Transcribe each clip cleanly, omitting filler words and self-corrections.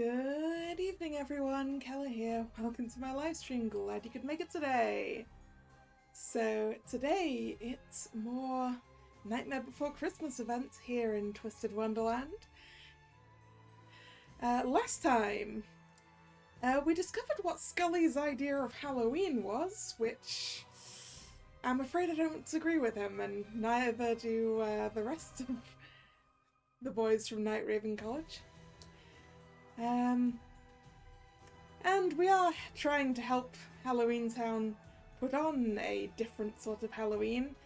Good evening, everyone. Kalla here. Welcome to my live stream. Glad you could make it today. So today it's more Nightmare Before Christmas events here in Twisted Wonderland. Last time we discovered what Scully's idea of Halloween was, which I'm afraid I don't agree with him, and neither do the rest of the boys from Night Raven College. And we are trying to help Halloween Town put on a different sort of Halloween.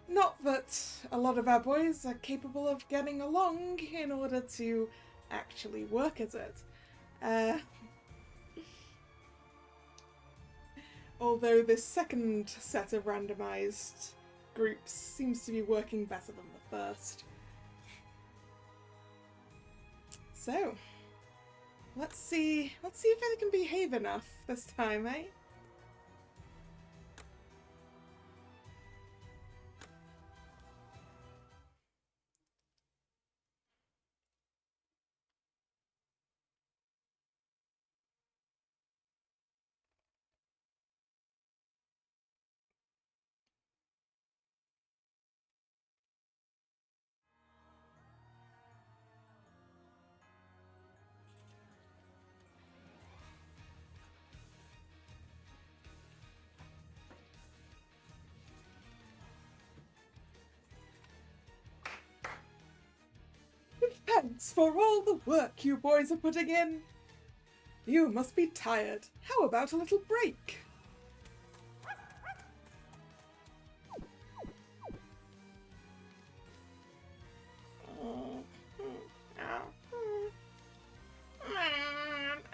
Not that a lot of our boys are capable of getting along in order to actually work at it. Although this second set of randomized groups seems to be working better than the first. So, let's see if they can behave enough this time, eh? Thanks for all the work you boys are putting in. You must be tired. How about a little break?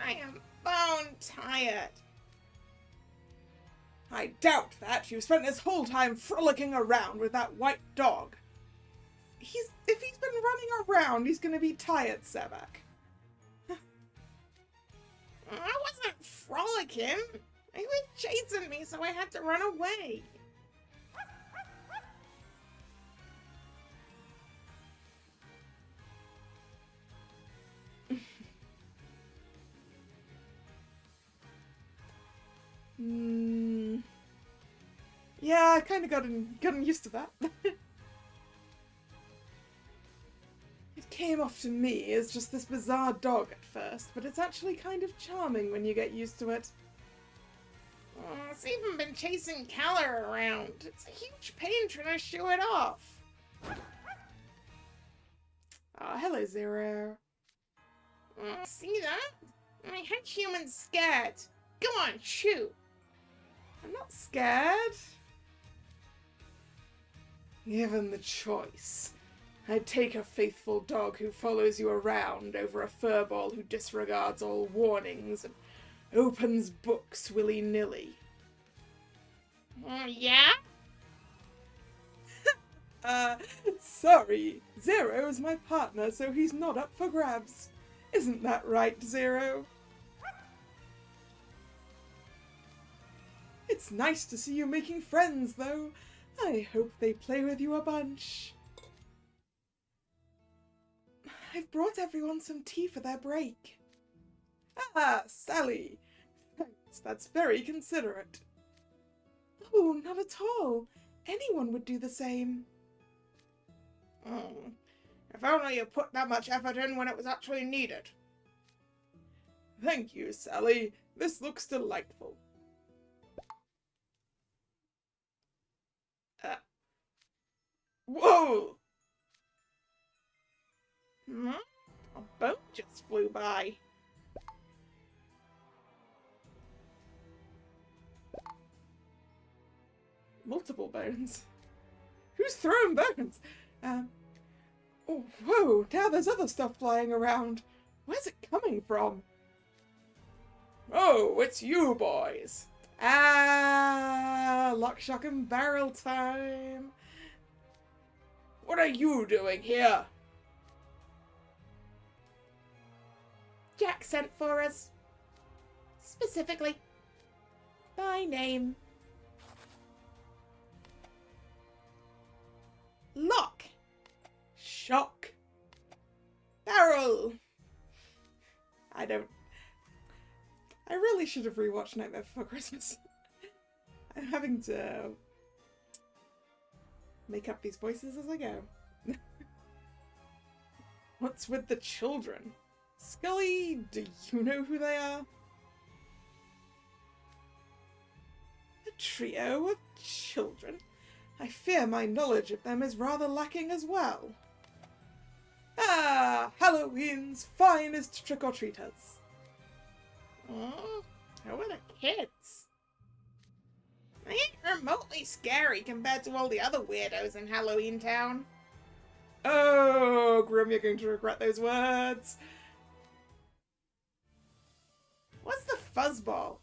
I am bone tired. I doubt that. You spent this whole time frolicking around with that white dog. If he's been running around, he's gonna be tired, Sebak. I wasn't frolicking. He was chasing me, so I had to run away. Yeah, I kind of gotten used to that. It came off to me as just this bizarre dog at first, but it's actually kind of charming when you get used to it. It's even been chasing Kalla around. It's a huge pain trying to shoo it off. Oh, hello, Zero. See that? My head human's scared. Go on, shoot. I'm not scared. Given the choice, I'd take a faithful dog who follows you around over a furball who disregards all warnings and opens books willy-nilly. Yeah? Sorry. Zero is my partner, so he's not up for grabs. Isn't that right, Zero? It's nice to see you making friends, though. I hope they play with you a bunch. I've brought everyone some tea for their break. Ah, Sally. Thanks, that's very considerate. Oh, not at all. Anyone would do the same. If only you put that much effort in when it was actually needed. Thank you, Sally. This looks delightful. Whoa! A boat just flew by. Multiple bones. Who's throwing bones? Oh, whoa, now there's other stuff flying around. Where's it coming from? Oh, it's you boys. Ah, lock, shock, and barrel time. What are you doing here? Jack sent for us. Specifically, by name. Lock. Shock. Barrel. I don't should have rewatched Nightmare Before Christmas. I'm having to make up these voices as I go. What's with the children? Scully, do you know who they are? A trio of children? I fear my knowledge of them is rather lacking as well. Ah, Halloween's finest trick-or-treaters. Oh, who are the kids? They ain't remotely scary compared to all the other weirdos in Halloween Town. Oh, Grim, you're going to regret those words. What's the fuzzball?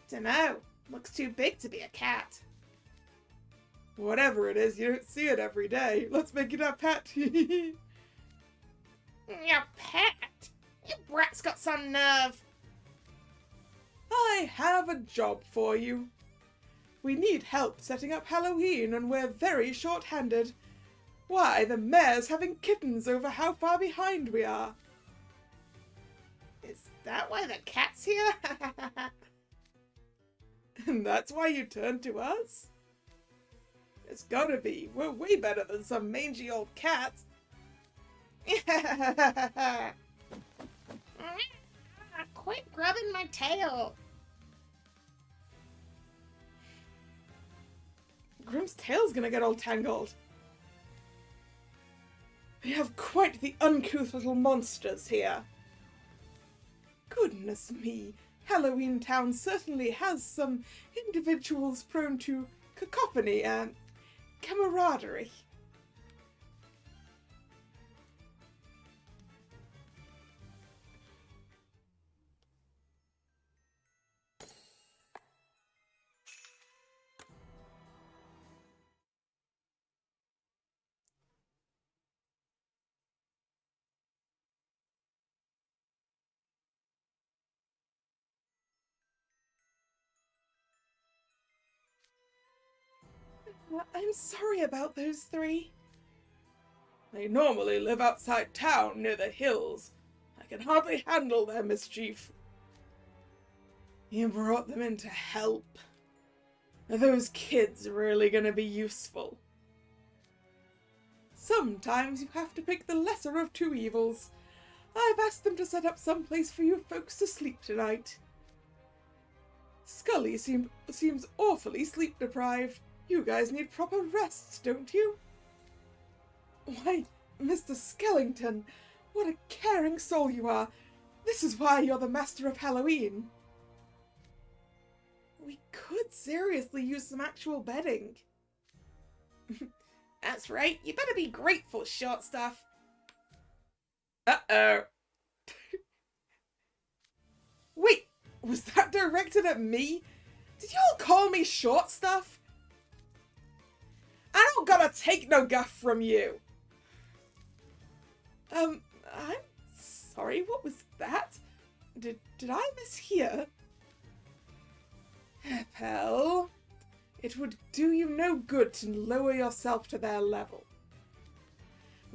Dunno. Looks too big to be a cat. Whatever it is, you don't see it every day. Let's make it our pet. Your pet? You brat's got some nerve. I have a job for you. We need help setting up Halloween and we're very short-handed. Why, the mayor's having kittens over how far behind we are. Is that why the cat's here? And that's why you turned to us? It's gotta be. We're way better than some mangy old cat. Quit grabbing my tail. Grim's tail's gonna get all tangled. We have quite the uncouth little monsters here. Goodness me, Halloween Town certainly has some individuals prone to cacophony and camaraderie. I'm sorry about those three. They normally live outside town near the hills. I can hardly handle their mischief. You brought them in to help. Are those kids really gonna be useful? Sometimes you have to pick the lesser of two evils. I've asked them to set up some place for you folks to sleep tonight. Scully seems awfully sleep-deprived. You guys need proper rests, don't you? Why, Mr. Skellington, what a caring soul you are. This is why you're the master of Halloween. We could seriously use some actual bedding. That's right. You better be grateful, short stuff. Uh-oh. Wait, was that directed at me? Did y'all call me short stuff? I don't gotta take no guff from you. I'm sorry, what was that? Did I mishear? Pell, it would do you no good to lower yourself to their level.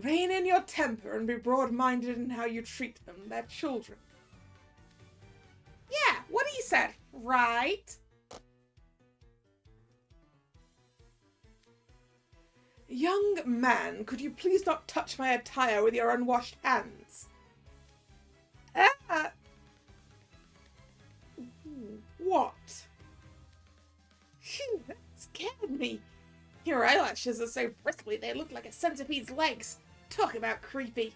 Rein in your temper and be broad-minded in how you treat them, their children. Yeah, what he said, right? Young man, could you please not touch my attire with your unwashed hands? Ah! What? Phew, that scared me. Your eyelashes are so bristly they look like a centipede's legs. Talk about creepy.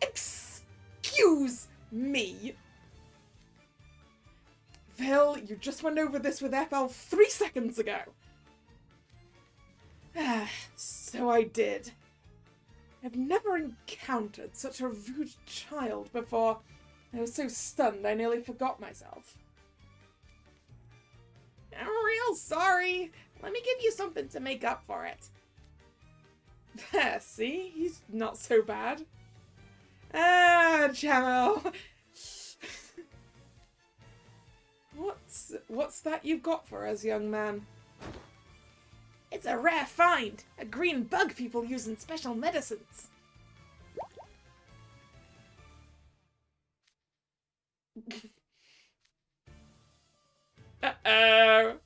Excuse me. Vel, you just went over this with FL 3 seconds ago. So I did. I've never encountered such a rude child before. I was so stunned I nearly forgot myself. I'm real sorry. Let me give you something to make up for it. There, see? He's not so bad. Ah, Jamel. What's that you've got for us, young man? It's a rare find. A green bug people use in special medicines. Uh-oh.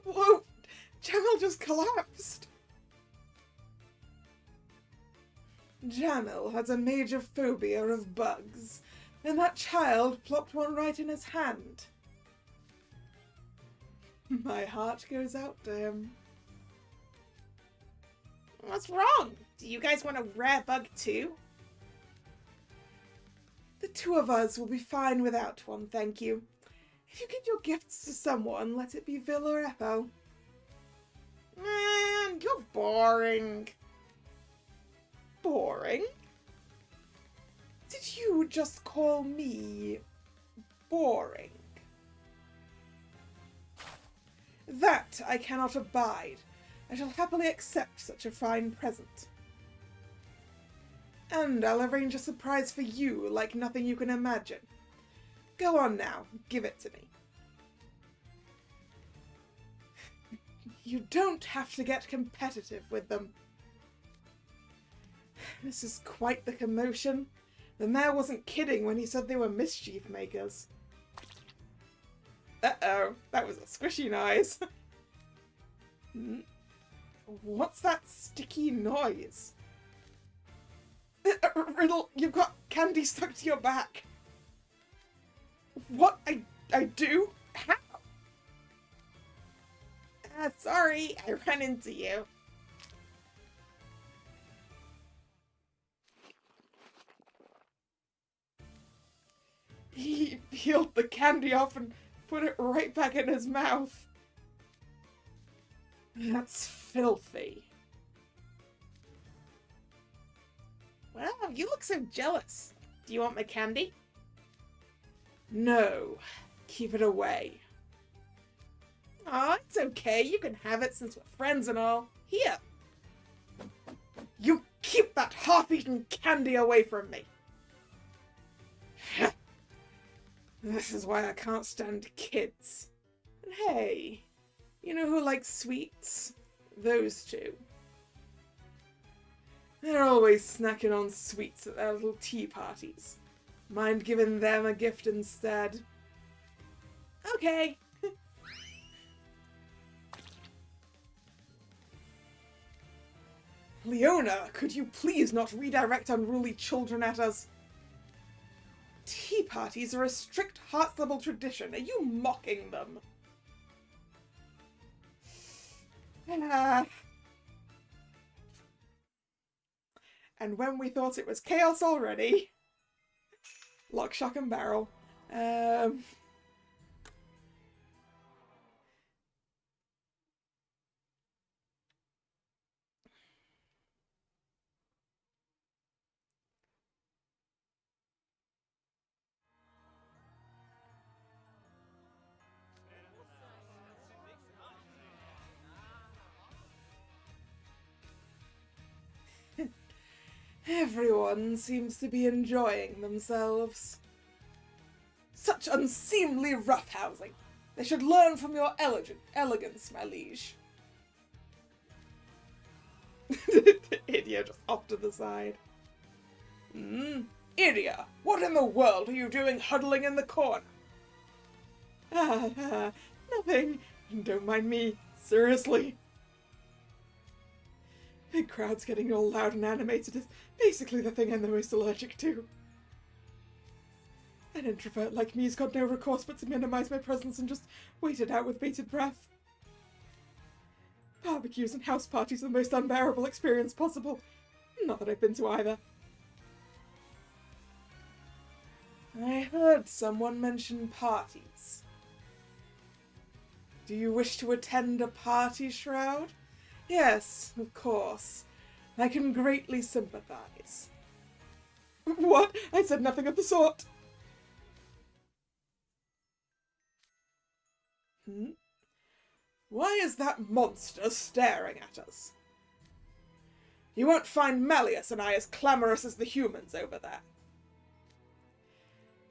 Whoa! Jamil just collapsed! Jamil has a major phobia of bugs, and that child plopped one right in his hand. My heart goes out to him. What's wrong? Do you guys want a rare bug too? The two of us will be fine without one, thank you. If you give your gifts to someone, let it be Vil or Eppo. Man, you're boring. Boring? Did you just call me boring? That I cannot abide. I shall happily accept such a fine present. And I'll arrange a surprise for you like nothing you can imagine. Go on now, give it to me. You don't have to get competitive with them. This is quite the commotion. The mayor wasn't kidding when he said they were mischief makers. Uh-oh, that was a squishy noise. What's that sticky noise? Riddle, you've got candy stuck to your back. What? I do? How? Sorry, I ran into you. He peeled the candy off and put it right back in his mouth. That's filthy. Wow, you look so jealous. Do you want my candy? No, keep it away. Aw, it's okay. You can have it since we're friends and all. Here. You keep that half-eaten candy away from me. This is why I can't stand kids. And hey, you know who likes sweets? Those two. They're always snacking on sweets at their little tea parties. Mind giving them a gift instead? Okay. Leona, could you please not redirect unruly children at us? Tea parties are a strict Heartstable tradition. Are you mocking them? And when we thought it was chaos already... Lock, shock and barrel. Everyone seems to be enjoying themselves. Such unseemly roughhousing. They should learn from your elegance, my liege. Idia just off to the side. Idia, what in the world are you doing huddling in the corner? Nothing. Don't mind me. Seriously. Big crowds getting all loud and animated is basically the thing I'm the most allergic to. An introvert like me's got no recourse but to minimize my presence and just wait it out with bated breath. Barbecues and house parties are the most unbearable experience possible. Not that I've been to either. I heard someone mention parties. Do you wish to attend a party, Shroud? Yes, of course. I can greatly sympathize. What? I said nothing of the sort. Why is that monster staring at us? You won't find Malleus and I as clamorous as the humans over there.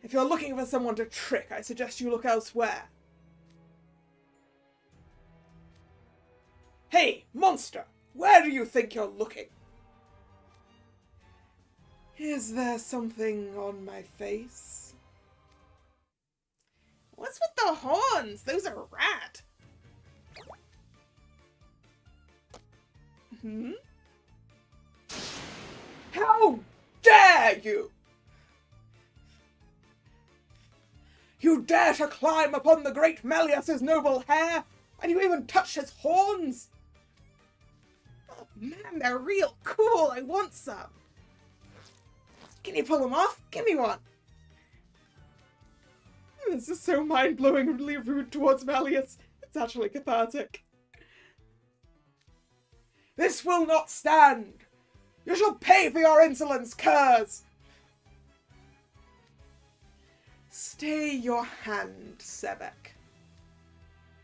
If you're looking for someone to trick, I suggest you look elsewhere. Hey, monster! Where do you think you're looking? Is there something on my face? What's with the horns? Those are rad. Hmm? How dare you! You dare to climb upon the great Malleus's noble hair, and you even touch his horns! Oh man, they're real cool. I want some. Can you pull them off? Give me one. This is so mind-blowingly rude towards Malleus. It's actually cathartic. This will not stand! You shall pay for your insolence, curs! Stay your hand, Sebek.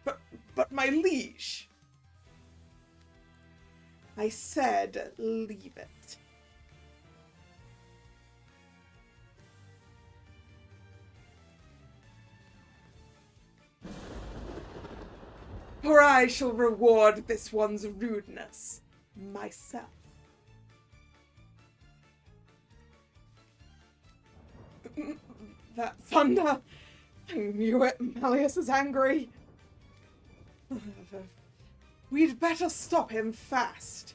But my liege. I said leave it. Or I shall reward this one's rudeness myself. That thunder! I knew it. Malleus is angry. We'd better stop him fast.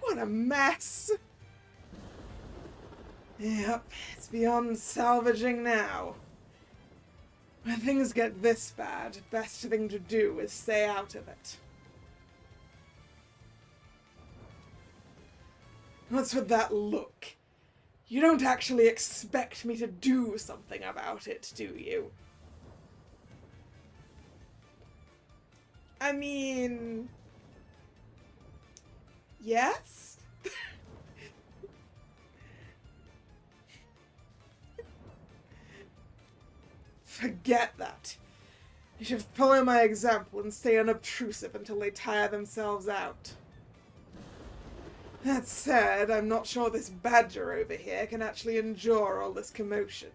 What a mess! Yep, it's beyond salvaging now. When things get this bad, best thing to do is stay out of it. What's with that look? You don't actually expect me to do something about it, do you? I mean... yes? Forget that. You should follow my example and stay unobtrusive until they tire themselves out. That said, I'm not sure this badger over here can actually endure all this commotion.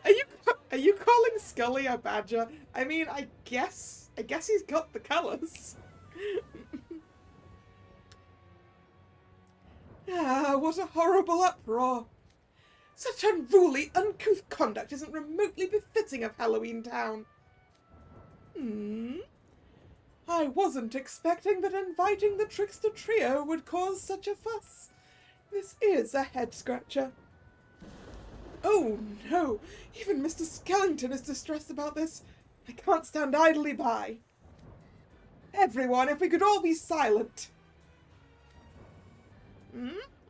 Are you calling Scully a badger? I mean, I guess he's got the colours. Ah, what a horrible uproar. Such unruly, uncouth conduct isn't remotely befitting of Halloween Town. I wasn't expecting that inviting the trickster trio would cause such a fuss. This is a head-scratcher. Oh no, even Mr. Skellington is distressed about this. I can't stand idly by. Everyone, if we could all be silent.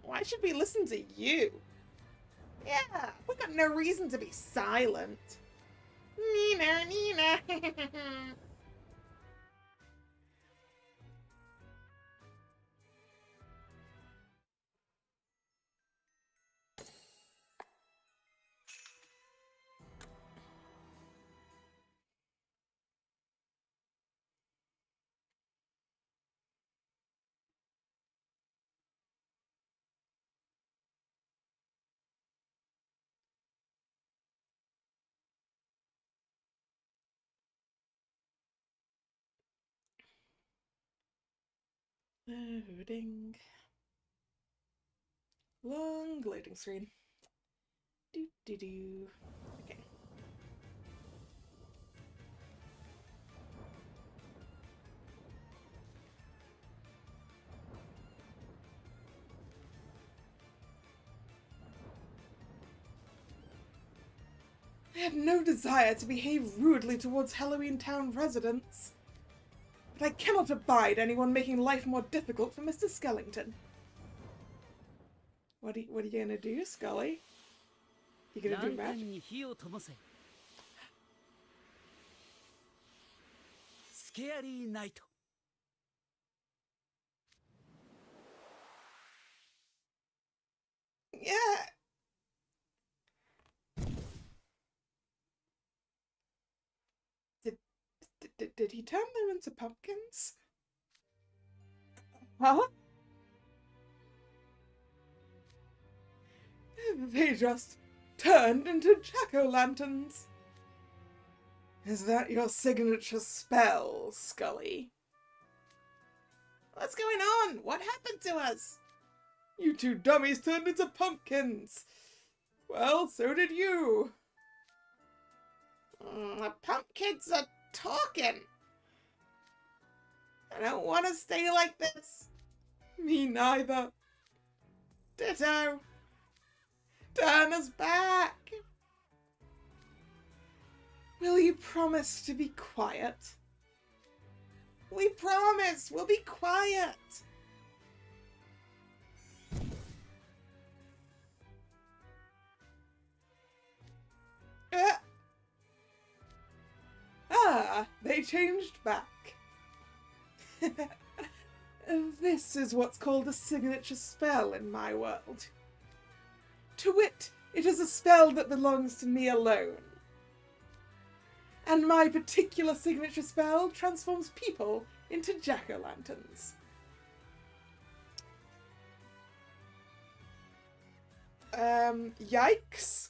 Why should we listen to you? Yeah, we got no reason to be silent. Nina, Nina. Loading. Long loading screen. Do. Okay. I have no desire to behave rudely towards Halloween Town residents, but I cannot abide anyone making life more difficult for Mr. Skellington. What are you gonna do, Scully? You gonna do magic? Scary night. Yeah. Did he turn them into pumpkins? Huh? They just turned into jack-o'-lanterns. Is that your signature spell, Scully? What's going on? What happened to us? You two dummies turned into pumpkins. Well, so did you. The pumpkins are talking. I don't want to stay like this. Me neither. Ditto. Turn us back. Will you promise to be quiet? We promise. We'll be quiet. They changed back. This is what's called a signature spell in my world. To wit, it is a spell that belongs to me alone. And my particular signature spell transforms people into jack-o'-lanterns. Yikes.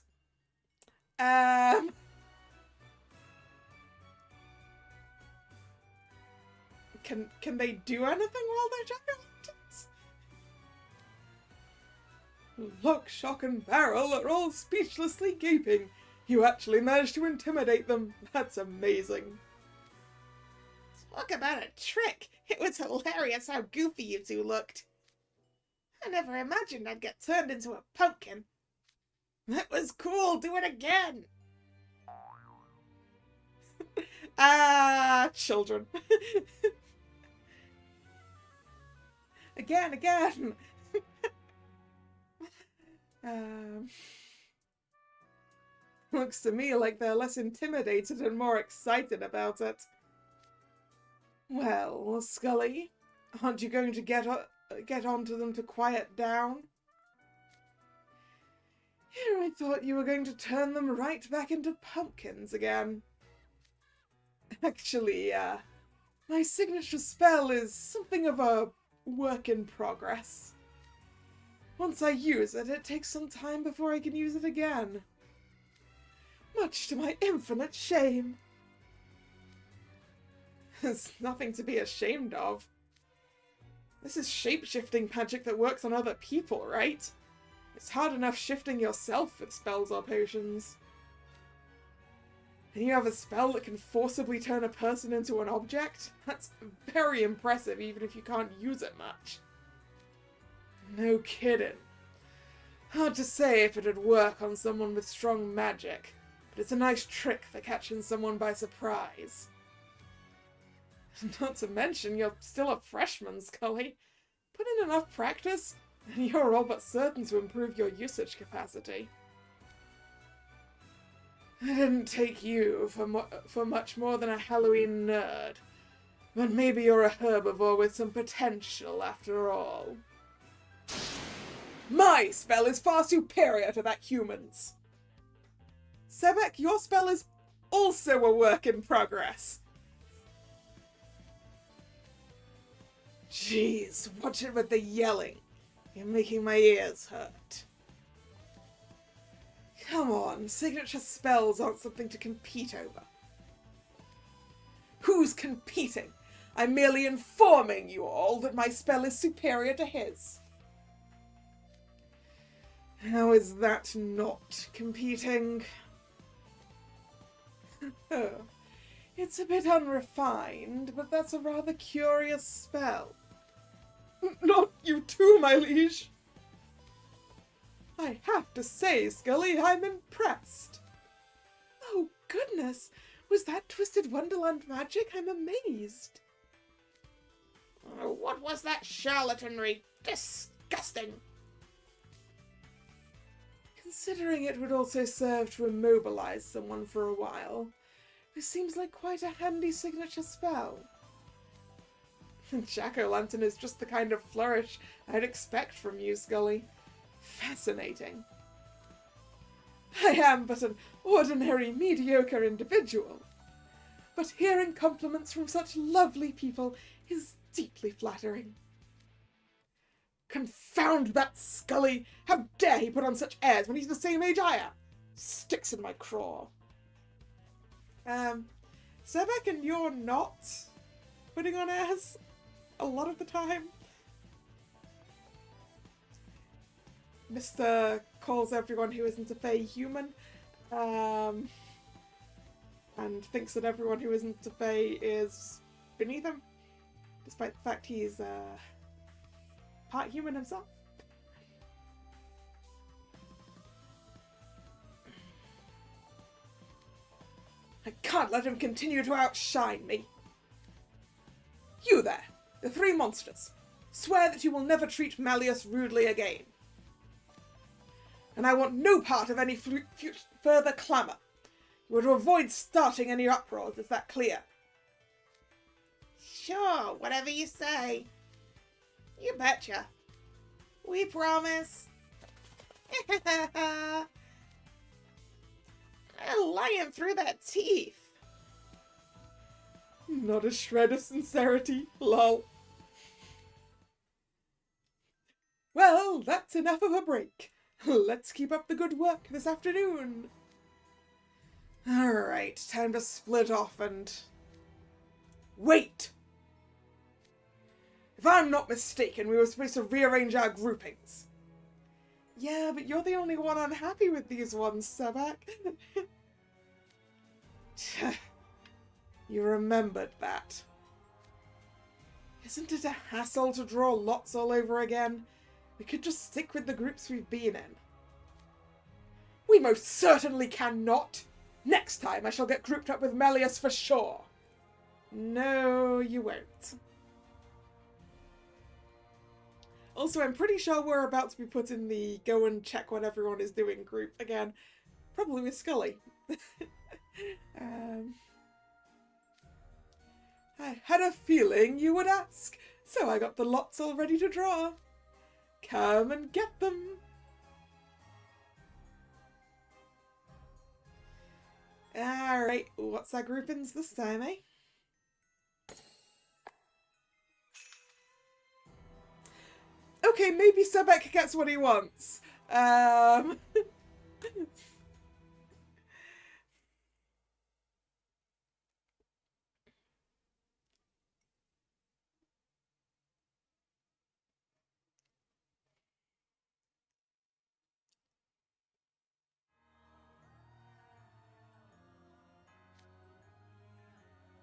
Can they do anything while they're jack-o'-lanterns? Lock, shock, and barrel are all speechlessly gaping. You actually managed to intimidate them. That's amazing. Talk about a trick. It was hilarious how goofy you two looked. I never imagined I'd get turned into a pumpkin. That was cool. Do it again. Children. Again. Looks to me like they're less intimidated and more excited about it. Well, Scully, aren't you going to get onto them to quiet down? Here I thought you were going to turn them right back into pumpkins again. Actually, my signature spell is something of a work in progress. Once I use it, it takes some time before I can use it again. Much to my infinite shame. There's nothing to be ashamed of. This is shape-shifting magic that works on other people, right? It's hard enough shifting yourself with spells or potions. And you have a spell that can forcibly turn a person into an object? That's very impressive, even if you can't use it much. No kidding. Hard to say if it'd work on someone with strong magic, but it's a nice trick for catching someone by surprise. Not to mention, you're still a freshman, Scully. Put in enough practice, and you're all but certain to improve your usage capacity. I didn't take you for much more than a Halloween nerd, but maybe you're a herbivore with some potential after all. My spell is far superior to that human's. Sebek, your spell is also a work in progress. Jeez, watch it with the yelling. You're making my ears hurt. Come on, signature spells aren't something to compete over. Who's competing? I'm merely informing you all that my spell is superior to his. How is that not competing? It's a bit unrefined, but that's a rather curious spell. Not you too, my liege. I have to say, Scully, I'm impressed. Oh, goodness. Was that Twisted Wonderland magic? I'm amazed. What was that charlatanry? Disgusting. Considering it would also serve to immobilize someone for a while, this seems like quite a handy signature spell. Jack-o'-lantern is just the kind of flourish I'd expect from you, Scully. Fascinating. I am but an ordinary, mediocre individual, but hearing compliments from such lovely people is deeply flattering. Confound that Scully! How dare he put on such airs when he's the same age I am? Sticks in my craw. Sebek and you're not putting on airs a lot of the time. Mr. calls everyone who isn't a Fae human, and thinks that everyone who isn't a Fae is beneath him, despite the fact he's part human himself. I can't let him continue to outshine me. You there, the three monsters, swear that you will never treat Malleus rudely again. And I want no part of any further clamour. You are to avoid starting any uproars, is that clear? Sure, whatever you say. You betcha. We promise. Lying through their teeth. Not a shred of sincerity, lol. Well, that's enough of a break. Let's keep up the good work this afternoon. Alright, time to split off and... Wait! If I'm not mistaken, we were supposed to rearrange our groupings. Yeah, but you're the only one unhappy with these ones, Sebek. You remembered that. Isn't it a hassle to draw lots all over again? We could just stick with the groups we've been in. We most certainly cannot! Next time I shall get grouped up with Malleus for sure. No, you won't. Also, I'm pretty sure we're about to be put in the go and check what everyone is doing group again. Probably with Scully. I had a feeling you would ask, so I got the lots all ready to draw. Come and get them. Alright, what's our groupings this time, eh? Okay, maybe Sebek gets what he wants.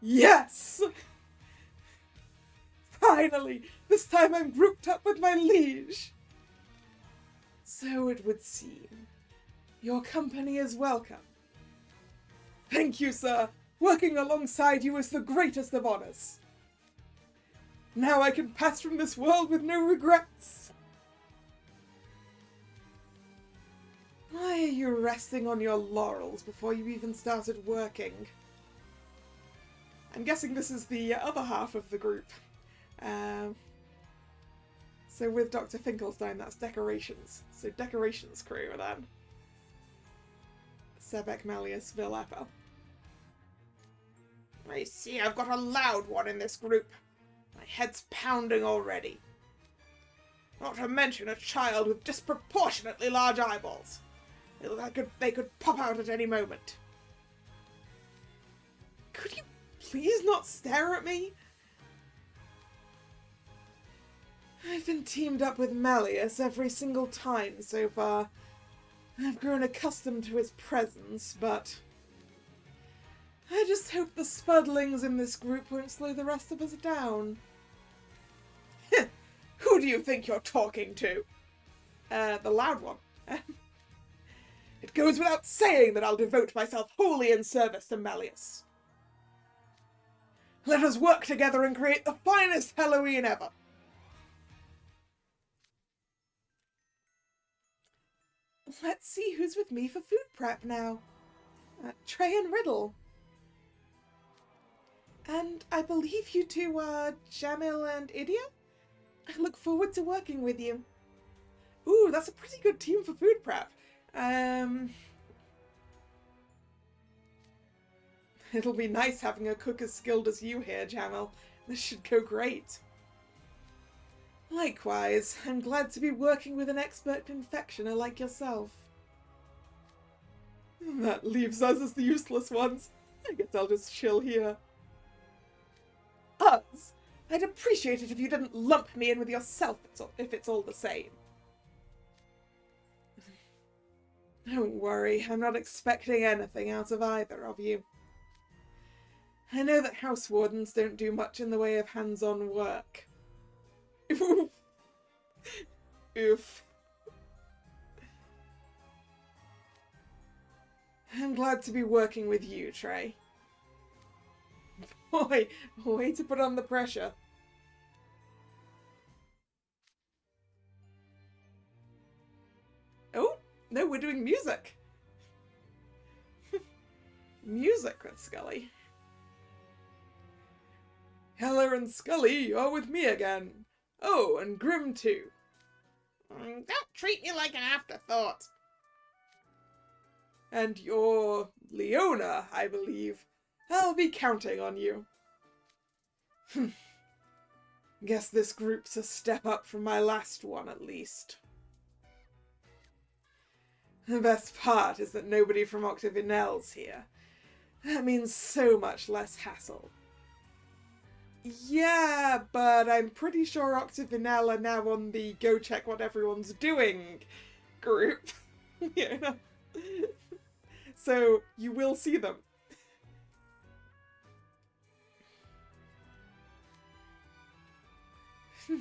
Yes! Finally! This time I'm grouped up with my liege! So it would seem. Your company is welcome. Thank you, sir. Working alongside you is the greatest of honours. Now I can pass from this world with no regrets. Why are you resting on your laurels before you even started working? I'm guessing this is the other half of the group. So with Dr. Finkelstein, that's decorations. So decorations crew then. Sebek, Malleus, Villappa. I see I've got a loud one in this group. My head's pounding already. Not to mention a child with disproportionately large eyeballs. They look like they could pop out at any moment. Could you please not stare at me? I've been teamed up with Malleus every single time so far. I've grown accustomed to his presence, but I just hope the spudlings in this group won't slow the rest of us down. Who do you think you're talking to? The loud one. It goes without saying that I'll devote myself wholly in service to Malleus. Let us work together and create the finest Halloween ever. Let's see who's with me for food prep now. Trey and Riddle. And I believe you two are Jamil and Idia? I look forward to working with you. Ooh, that's a pretty good team for food prep. It'll be nice having a cook as skilled as you here, Jamil. This should go great. Likewise, I'm glad to be working with an expert confectioner like yourself. That leaves us as the useless ones. I guess I'll just chill here. Us? I'd appreciate it if you didn't lump me in with yourself if it's all the same. Don't worry, I'm not expecting anything out of either of you. I know that house wardens don't do much in the way of hands-on work. Oof. Oof. I'm glad to be working with you, Trey. Boy, way to put on the pressure. Oh, no, we're doing music. Music with Scully. Heller and Scully, you're with me again. Oh, and Grim too. Don't treat me like an afterthought. And you're Leona, I believe. I'll be counting on you. Guess this group's a step up from my last one, at least. The best part is that nobody from Octavinel's here. That means so much less hassle. Yeah, but I'm pretty sure Octavinel are now on the go check what everyone's doing group. You know? So you will see them.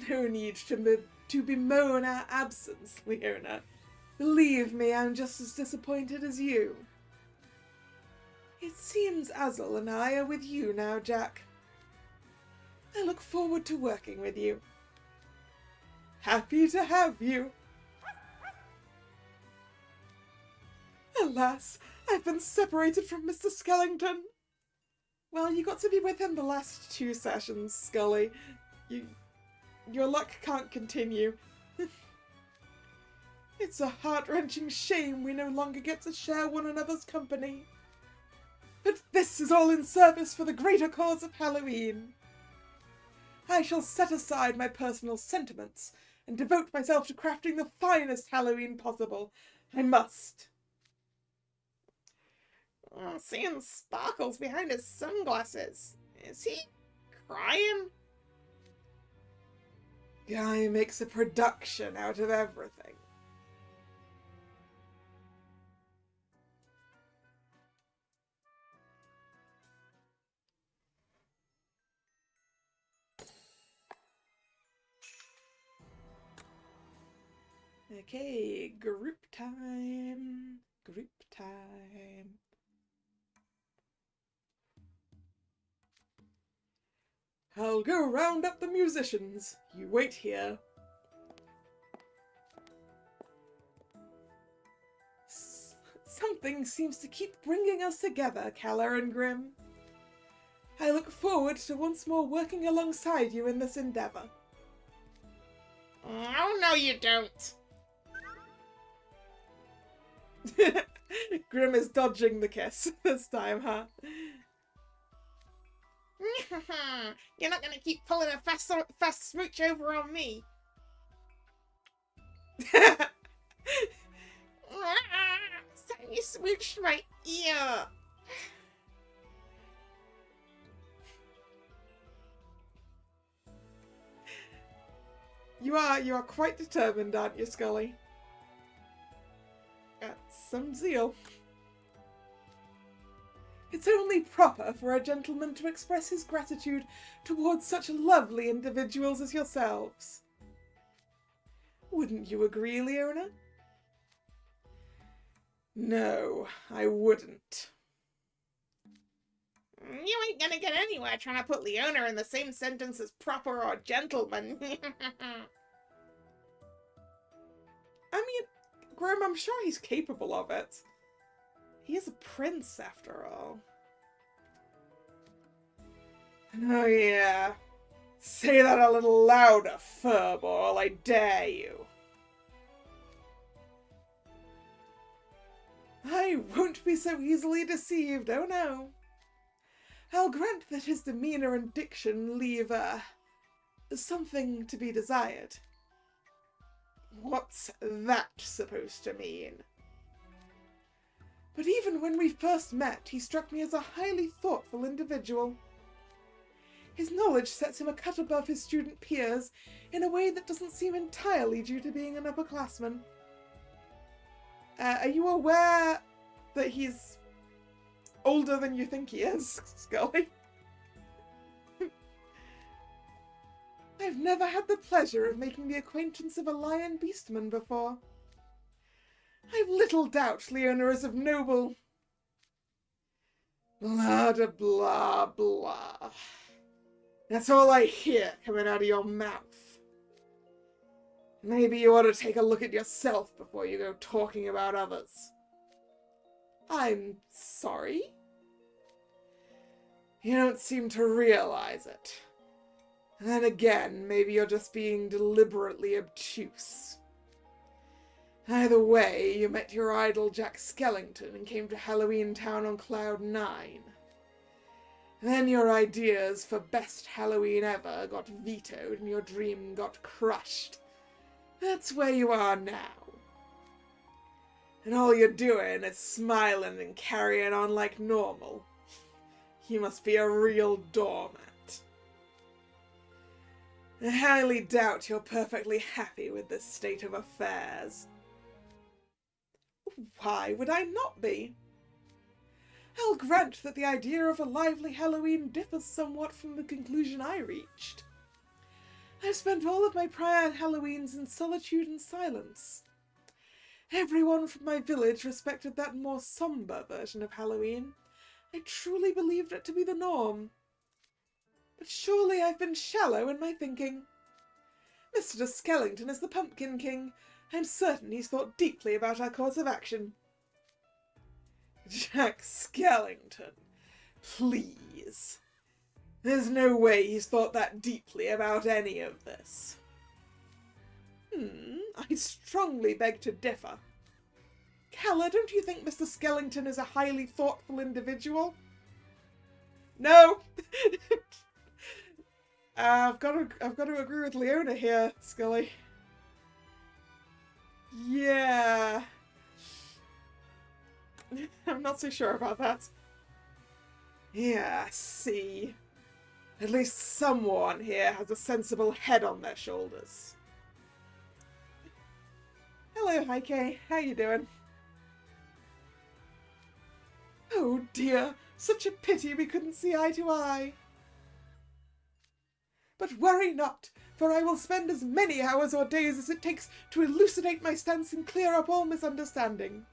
No need to bemoan our absence, Leona. Believe me, I'm just as disappointed as you. It seems Azel and I are with you now, Jack. I look forward to working with you. Happy to have you. Alas, I've been separated from Mr. Skellington. Well, you got to be with him the last 2 sessions, Scully. Your luck can't continue. It's a heart-wrenching shame we no longer get to share one another's company. But this is all in service for the greater cause of Halloween. I shall set aside my personal sentiments and devote myself to crafting the finest Halloween possible. I must. Oh, seeing sparkles behind his sunglasses. Is he crying? Guy makes a production out of everything. Okay, group time. Group time. I'll go round up the musicians. You wait here. Something seems to keep bringing us together, Kalla and Grim. I look forward to once more working alongside you in this endeavor. Oh, no you don't. Grim is dodging the kiss this time, huh? You're not gonna keep pulling a fast smooch over on me. You smooched my ear. You are quite determined, aren't you, Scully? Got some zeal. It's only proper for a gentleman to express his gratitude towards such lovely individuals as yourselves. Wouldn't you agree, Leona? No, I wouldn't. You ain't gonna get anywhere trying to put Leona in the same sentence as proper or gentleman. I mean, Grim, I'm sure he's capable of it. He is a prince, after all. Oh, yeah. Say that a little louder, furball, I dare you. I won't be so easily deceived, oh no. I'll grant that his demeanour and diction leave, something to be desired. What's that supposed to mean? But even when we first met, he struck me as a highly thoughtful individual. His knowledge sets him a cut above his student peers in a way that doesn't seem entirely due to being an upperclassman. Are you aware that he's older than you think he is, Scully? I've never had the pleasure of making the acquaintance of a lion beastman before. I've little doubt Leona is of noble... blah, blah, blah. That's all I hear coming out of your mouth. Maybe you ought to take a look at yourself before you go talking about others. I'm sorry? You don't seem to realize it. And then again, maybe you're just being deliberately obtuse. Either way, you met your idol Jack Skellington and came to Halloween Town on Cloud 9. Then your ideas for best Halloween ever got vetoed and your dream got crushed. That's where you are now. And all you're doing is smiling and carrying on like normal. You must be a real doormat. I highly doubt you're perfectly happy with this state of affairs. Why would I not be? I'll grant that the idea of a lively Halloween differs somewhat from the conclusion I reached. I've spent all of my prior Halloweens in solitude and silence. Everyone from my village respected that more somber version of Halloween. I truly believed it to be the norm. But surely I've been shallow in my thinking. Mr. Skellington is the Pumpkin King. I'm certain he's thought deeply about our course of action. Jack Skellington, please. There's no way he's thought that deeply about any of this. I strongly beg to differ. Kalla, don't you think Mr. Skellington is a highly thoughtful individual? No! I've got to agree with Leona here, Scully. Yeah. I'm not so sure about that. Yeah, see. At least someone here has a sensible head on their shoulders. Hello, Heike. How you doing? Oh dear, such a pity we couldn't see eye to eye. But worry not, for I will spend as many hours or days as it takes to elucidate my stance and clear up all misunderstanding.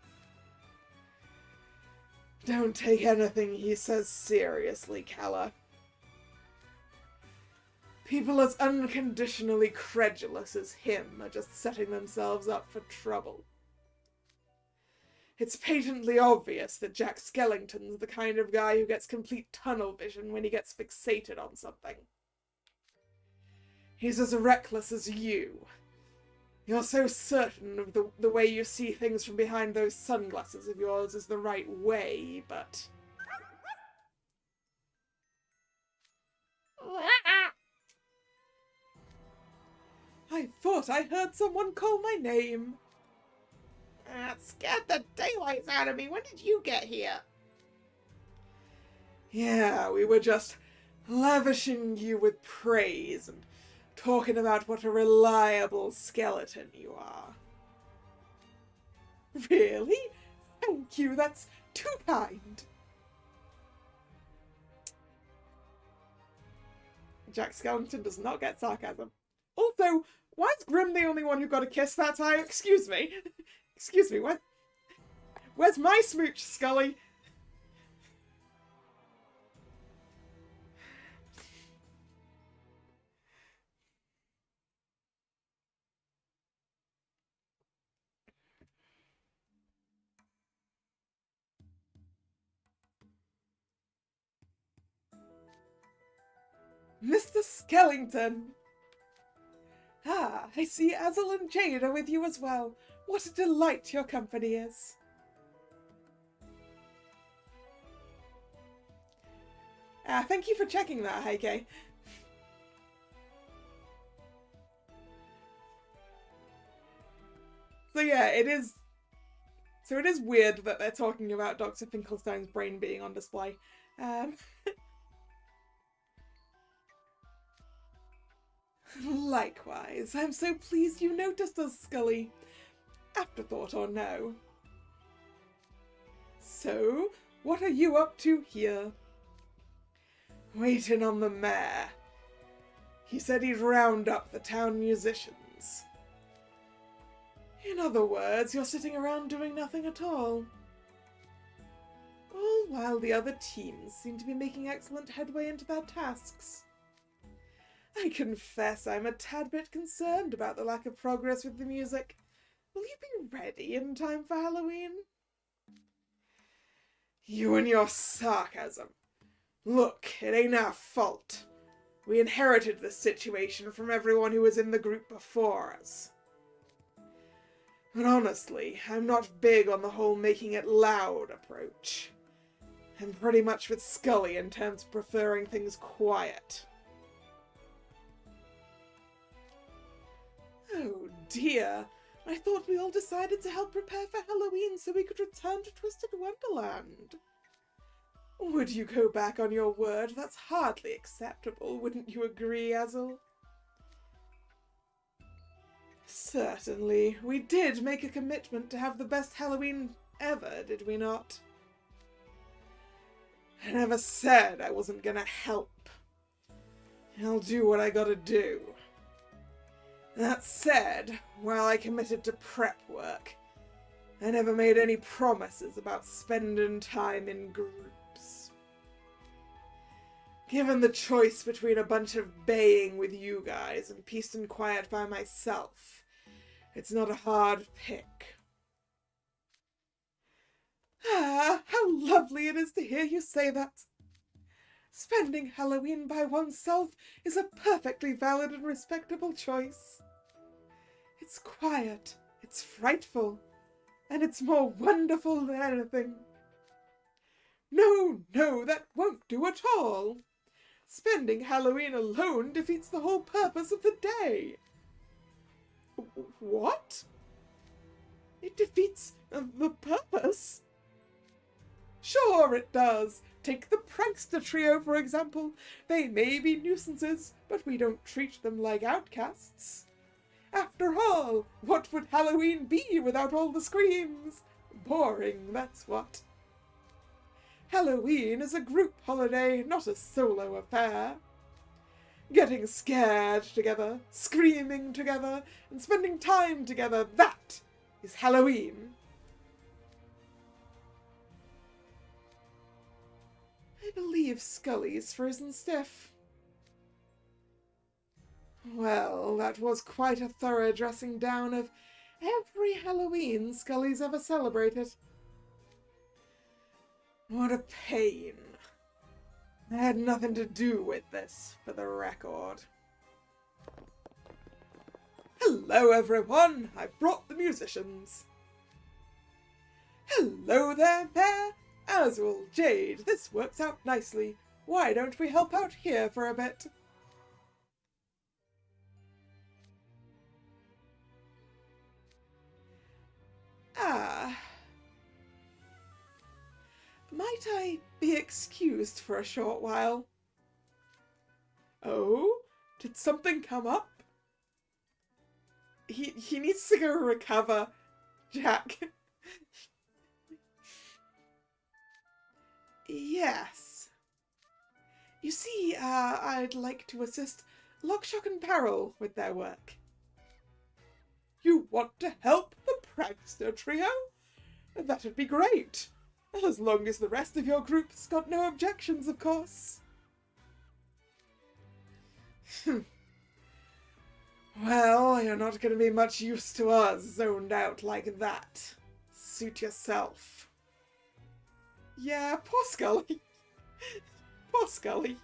Don't take anything he says seriously, Kalla. People as unconditionally credulous as him are just setting themselves up for trouble. It's patently obvious that Jack Skellington's the kind of guy who gets complete tunnel vision when he gets fixated on something. He's as reckless as you. You're so certain of the way you see things from behind those sunglasses of yours is the right way, but... I thought I heard someone call my name. That scared the daylights out of me. When did you get here? Yeah, we were just lavishing you with praise and talking about what a reliable skeleton you are. Really? Thank you, that's too kind. Jack Skellington does not get sarcasm. Also, why is Grim the only one who got a kiss that time? Excuse me. Excuse me, where's my smooch, Scully? Mr. Skellington! Ah, I see Azel and Jade are with you as well. What a delight your company is. Thank you for checking that, Heike. So yeah, it is So it is weird that they're talking about Dr. Finkelstein's brain being on display. Likewise, I'm so pleased you noticed us, Scully. Afterthought or no. So, what are you up to here? Waiting on the mayor. He said he'd round up the town musicians. In other words, you're sitting around doing nothing at all. All while the other teams seem to be making excellent headway into their tasks. I confess I'm a tad bit concerned about the lack of progress with the music. Will you be ready in time for Halloween? You and your sarcasm. Look, it ain't our fault. We inherited this situation from everyone who was in the group before us. But honestly, I'm not big on the whole making it loud approach. I'm pretty much with Scully in terms of preferring things quiet. Oh dear, I thought we all decided to help prepare for Halloween so we could return to Twisted Wonderland. Would you go back on your word? That's hardly acceptable, wouldn't you agree, Azel? Certainly. We did make a commitment to have the best Halloween ever, did we not? I never said I wasn't gonna help. I'll do what I gotta do. That said, while I committed to prep work, I never made any promises about spending time in groups. Given the choice between a bunch of baying with you guys and peace and quiet by myself, it's not a hard pick. Ah, how lovely it is to hear you say that. Spending Halloween by oneself is a perfectly valid and respectable choice. It's quiet, it's frightful, and it's more wonderful than anything. No, no, that won't do at all. Spending Halloween alone defeats the whole purpose of the day. What? It defeats the purpose? Sure it does. Take the prankster trio, for example. They may be nuisances, but we don't treat them like outcasts. After all, what would Halloween be without all the screams? Boring, that's what. Halloween is a group holiday, not a solo affair. Getting scared together, screaming together, and spending time together, that is Halloween. I believe Scully's frozen stiff. Well, that was quite a thorough dressing down of every Halloween Scully's ever celebrated. What a pain. I had nothing to do with this, for the record. Hello, everyone. I've brought the musicians. Hello there, Mayor. Azul, Jade, this works out nicely. Why don't we help out here for a bit? Ah. Might I be excused for a short while? Oh? Did something come up? He needs to go recover, Jack. Yes. You see, I'd like to assist Lockshock and Barrel with their work. You want to help the prankster trio? That'd be great. As long as the rest of your group's got no objections, of course. Well, you're not going to be much use to us zoned out like that. Suit yourself. Yeah, poor Scully. Poor Scully.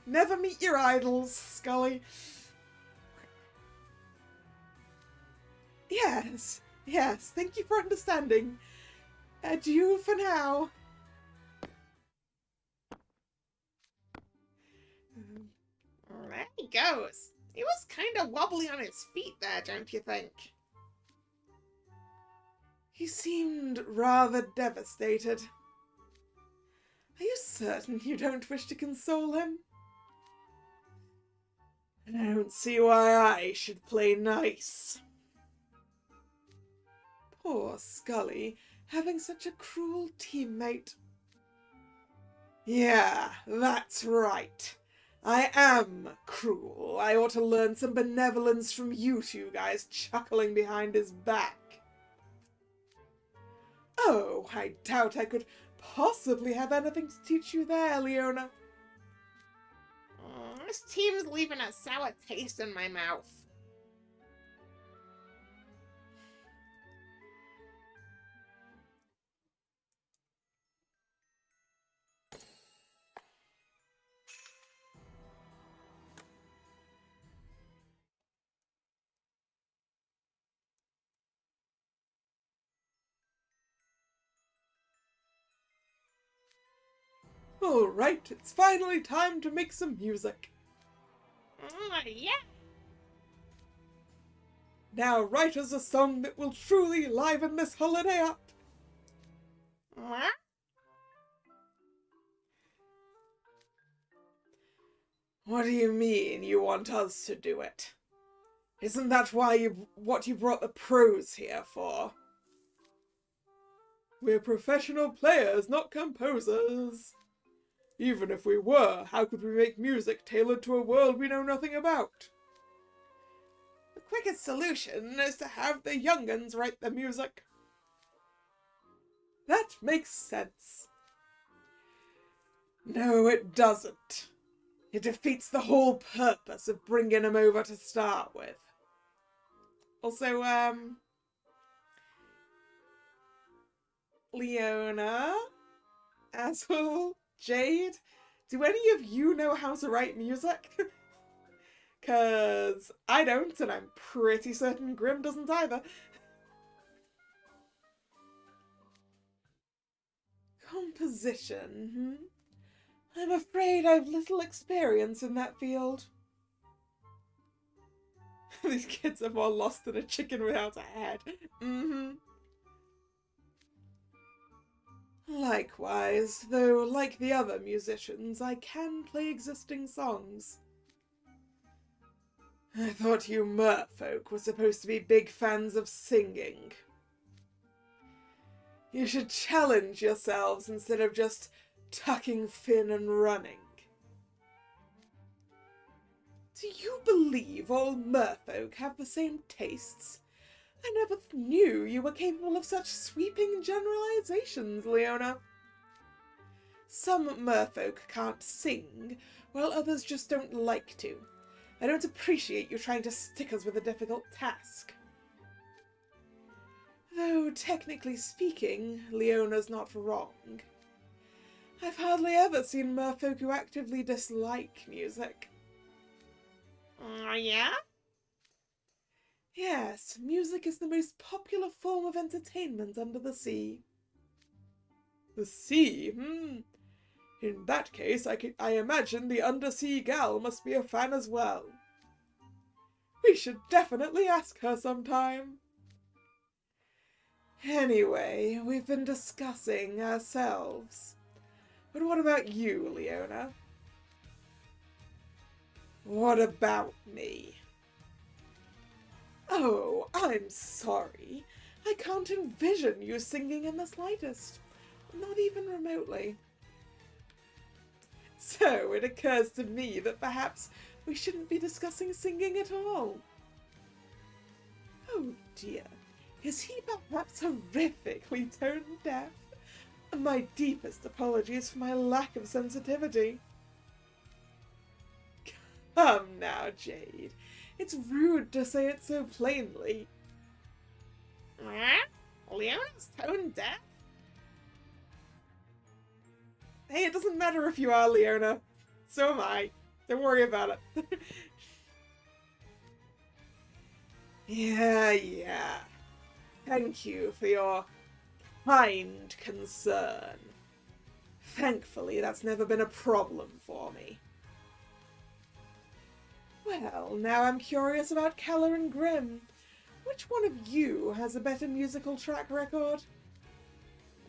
Never meet your idols, Scully. Yes, yes, thank you for understanding. Adieu for now. There he goes. He was kind of wobbly on his feet there, don't you think? He seemed rather devastated. Are you certain you don't wish to console him? I don't see why I should play nice. Poor Scully, having such a cruel teammate. Yeah, that's right. I am cruel. I ought to learn some benevolence from you two guys chuckling behind his back. Oh, I doubt I could possibly have anything to teach you there, Leona. This team's leaving a sour taste in my mouth. All right, it's finally time to make some music. Yeah. Now write us a song that will truly liven this holiday up. What? What do you mean you want us to do it? Isn't that what you brought the pros here for? We're professional players, not composers. Even if we were, how could we make music tailored to a world we know nothing about? The quickest solution is to have the young'uns write the music. That makes sense. No, it doesn't. It defeats the whole purpose of bringing him over to start with. Also, Leona, Asshole, Jade, do any of you know how to write music? 'Cause I don't, and I'm pretty certain Grim doesn't either. Composition, I'm afraid I've little experience in that field. These kids are more lost than a chicken without a head. Likewise, though like the other musicians, I can play existing songs. I thought you merfolk were supposed to be big fans of singing. You should challenge yourselves instead of just tucking fin and running. Do you believe all merfolk have the same tastes? I never knew you were capable of such sweeping generalizations, Leona. Some merfolk can't sing, while others just don't like to. I don't appreciate you trying to stick us with a difficult task. Though, technically speaking, Leona's not wrong. I've hardly ever seen merfolk who actively dislike music. Yeah? Yes, music is the most popular form of entertainment under the sea. The sea? In that case, I imagine the undersea gal must be a fan as well. We should definitely ask her sometime. Anyway, we've been discussing ourselves. But what about you, Leona? What about me? Oh, I'm sorry. I can't envision you singing in the slightest. Not even remotely. So it occurs to me that perhaps we shouldn't be discussing singing at all. Oh dear. Is he perhaps horrifically tone deaf? My deepest apologies for my lack of sensitivity. Come now, Jade. It's rude to say it so plainly. Leona's tone deaf? Hey, it doesn't matter if you are, Leona. So am I. Don't worry about it. Yeah. Thank you for your kind concern. Thankfully, that's never been a problem for me. Well, now I'm curious about Kalla and Grimm. Which one of you has a better musical track record?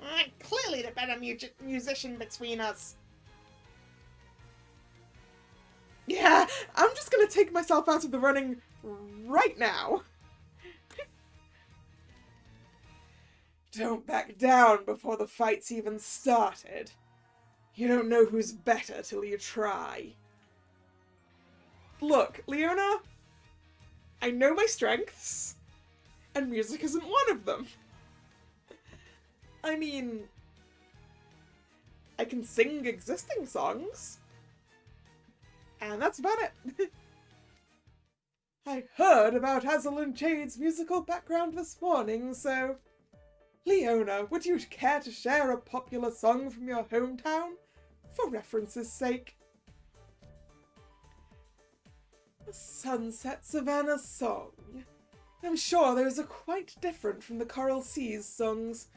I'm clearly the better musician between us. Yeah, I'm just gonna take myself out of the running right now. Don't back down before the fight's even started. You don't know who's better till you try. Look, Leona, I know my strengths, and music isn't one of them. I mean, I can sing existing songs, and that's about it. I heard about Hazel and Jade's musical background this morning, so... Leona, would you care to share a popular song from your hometown? For reference's sake. A Sunset Savannah song. I'm sure those are quite different from the Coral Seas songs.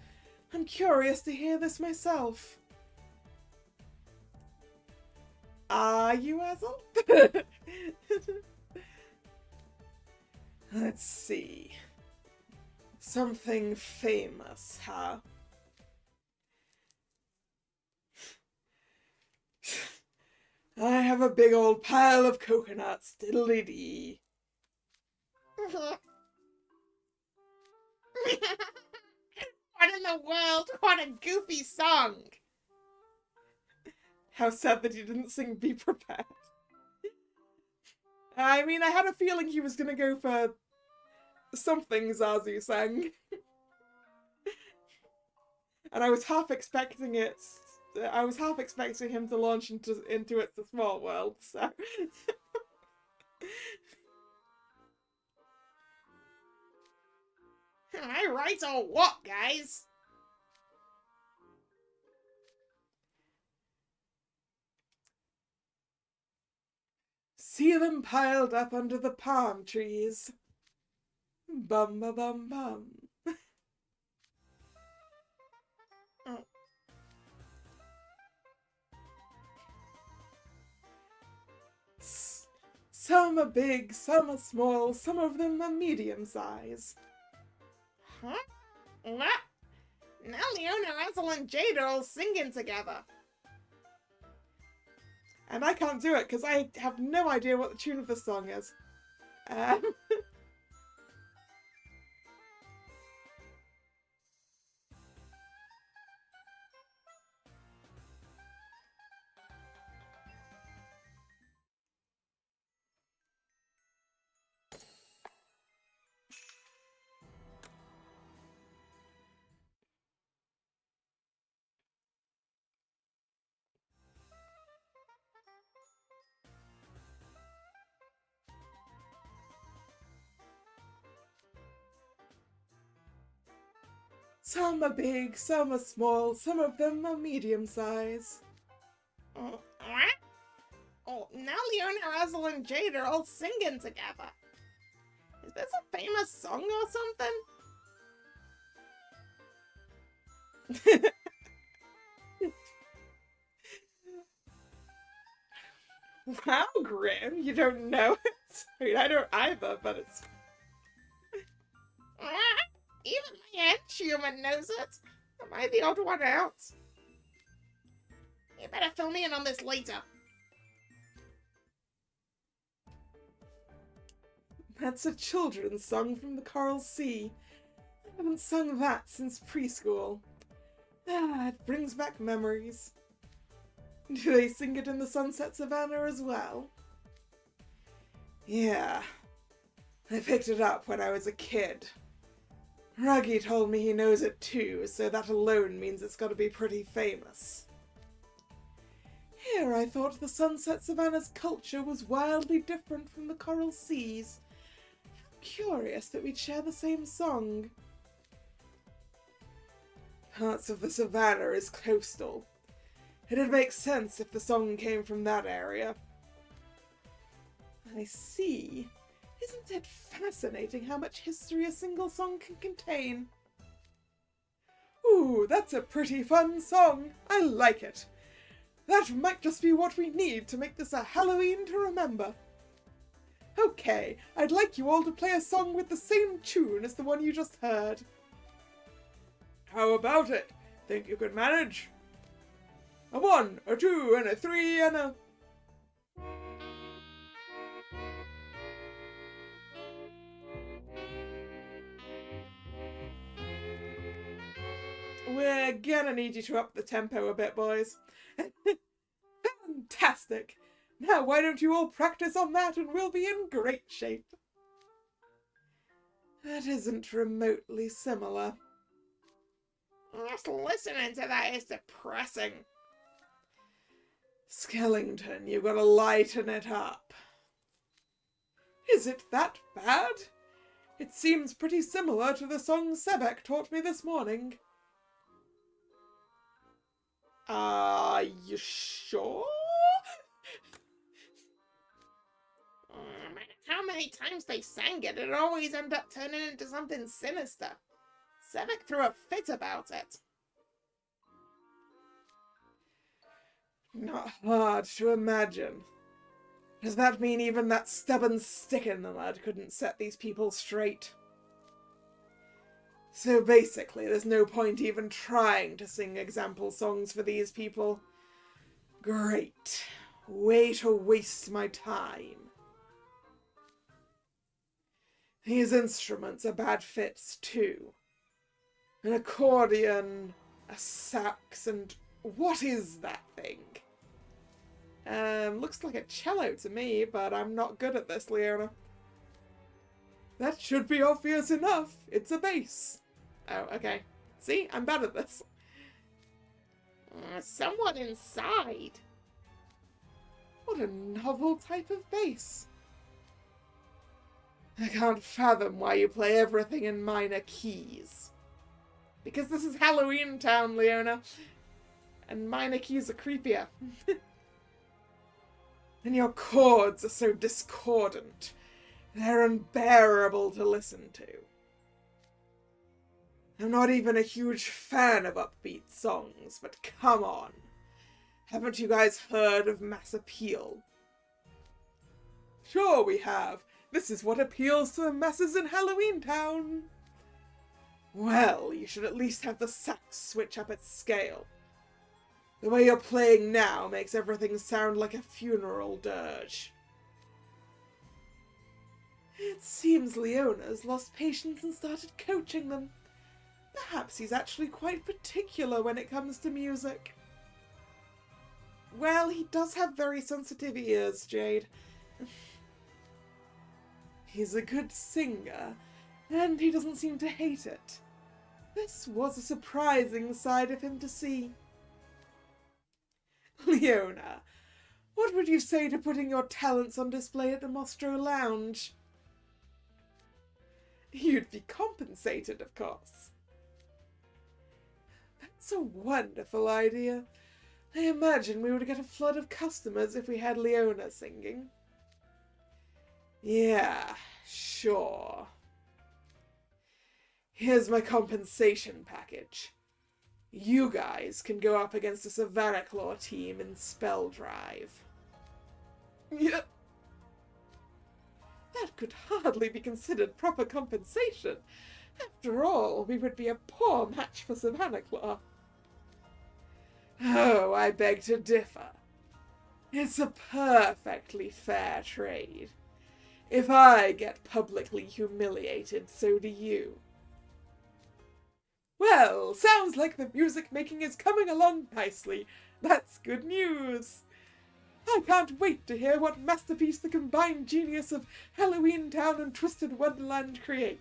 I'm curious to hear this myself. Are you, Hazel? Let's see. Something famous, huh? I have a big old pile of coconuts, diddly-dee. What in the world? What a goofy song! How sad that you didn't sing Be Prepared. I mean, I had a feeling he was gonna go for something Zazu sang. And I was half expecting it. I was half expecting him to launch into It's a Small World, so... Am I right or what, guys? See them piled up under the palm trees. Bum ba bum bum. Some are big, some are small, some of them are medium size. Huh? What? Now Leona, Hazel, and Jade are all singing together. And I can't do it because I have no idea what the tune of the song is. Some are big, some are small, some of them are medium size. What? Oh, now Leona, Hazel, and Jade are all singing together. Is this a famous song or something? Wow, Grim, you don't know it? I mean, I don't either, but it's... Even my henchhuman knows it. Am I the odd one out? You better fill me in on this later. That's a children's song from the Coral Sea. I haven't sung that since preschool. Ah, it brings back memories. Do they sing it in the Sunset Savannah as well? Yeah. I picked it up when I was a kid. Ruggy told me he knows it too, so that alone means it's got to be pretty famous. Here I thought the Sunset Savannah's culture was wildly different from the Coral Seas. How curious that we'd share the same song. Parts of the Savannah is coastal. It'd make sense if the song came from that area. I see. Isn't it fascinating how much history a single song can contain? Ooh, that's a pretty fun song. I like it. That might just be what we need to make this a Halloween to remember. Okay, I'd like you all to play a song with the same tune as the one you just heard. How about it? Think you could manage? A 1, a 2, and a 3, and a... We're gonna need you to up the tempo a bit, boys. Fantastic! Now why don't you all practice on that and we'll be in great shape. That isn't remotely similar. Just listening to that is depressing. Skellington, you gotta lighten it up. Is it that bad? It seems pretty similar to the song Sebek taught me this morning. Are you sure? No matter how many times they sang it, it always ended up turning into something sinister. Sebek threw a fit about it. Not hard to imagine. Does that mean even that stubborn stick in the mud couldn't set these people straight? So basically, there's no point even trying to sing example songs for these people. Great. Way to waste my time. These instruments are bad fits too. An accordion, a sax, and what is that thing? Looks like a cello to me, but I'm not good at this, Leona. That should be obvious enough. It's a bass. Oh, okay. See, I'm bad at this. Someone inside. What a novel type of bass. I can't fathom why you play everything in minor keys. Because this is Halloween Town, Leona. And minor keys are creepier. And your chords are so discordant. They're unbearable to listen to. I'm not even a huge fan of upbeat songs, but come on. Haven't you guys heard of Mass Appeal? Sure we have. This is what appeals to the masses in Halloween Town. Well, you should at least have the sax switch up its scale. The way you're playing now makes everything sound like a funeral dirge. It seems Leona's lost patience and started coaching them. Perhaps he's actually quite particular when it comes to music. Well, he does have very sensitive ears, Jade. He's a good singer, and he doesn't seem to hate it. This was a surprising side of him to see. Leona, what would you say to putting your talents on display at the Mostro Lounge? You'd be compensated, of course. That's a wonderful idea. I imagine we would get a flood of customers if we had Leona singing. Yeah, sure. Here's my compensation package. You guys can go up against a Savannaclaw team in Spell Drive. Yeah. That could hardly be considered proper compensation. After all, we would be a poor match for Savannaclaw. Oh, I beg to differ. It's a perfectly fair trade. If I get publicly humiliated, so do you. Well, sounds like the music making is coming along nicely. That's good news. I can't wait to hear what masterpiece the combined genius of Halloween Town and Twisted Wonderland creates.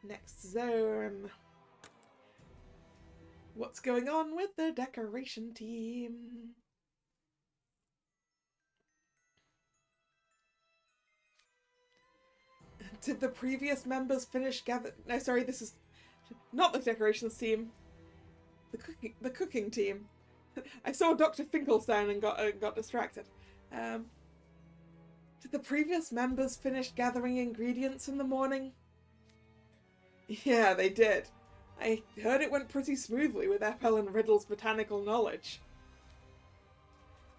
Next zone. What's going on with the decoration team? Did the previous members finish gather? No, sorry, this is not the decorations team. The cooking team. I saw Dr. Finkelstein and got distracted. Did the previous members finish gathering ingredients in the morning? Yeah, they did. I heard it went pretty smoothly with Epel and Riddle's botanical knowledge.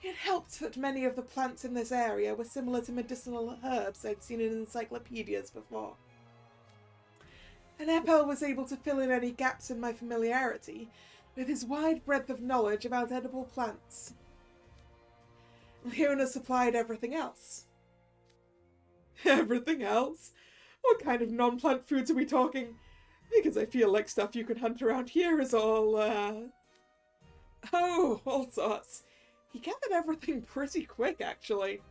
It helped that many of the plants in this area were similar to medicinal herbs I'd seen in encyclopedias before. And Epel was able to fill in any gaps in my familiarity with his wide breadth of knowledge about edible plants. Leona supplied everything else. Everything else? What kind of non-plant foods are we talking? Because I feel like stuff you can hunt around here is all, Oh, all sorts. He gathered everything pretty quick, actually.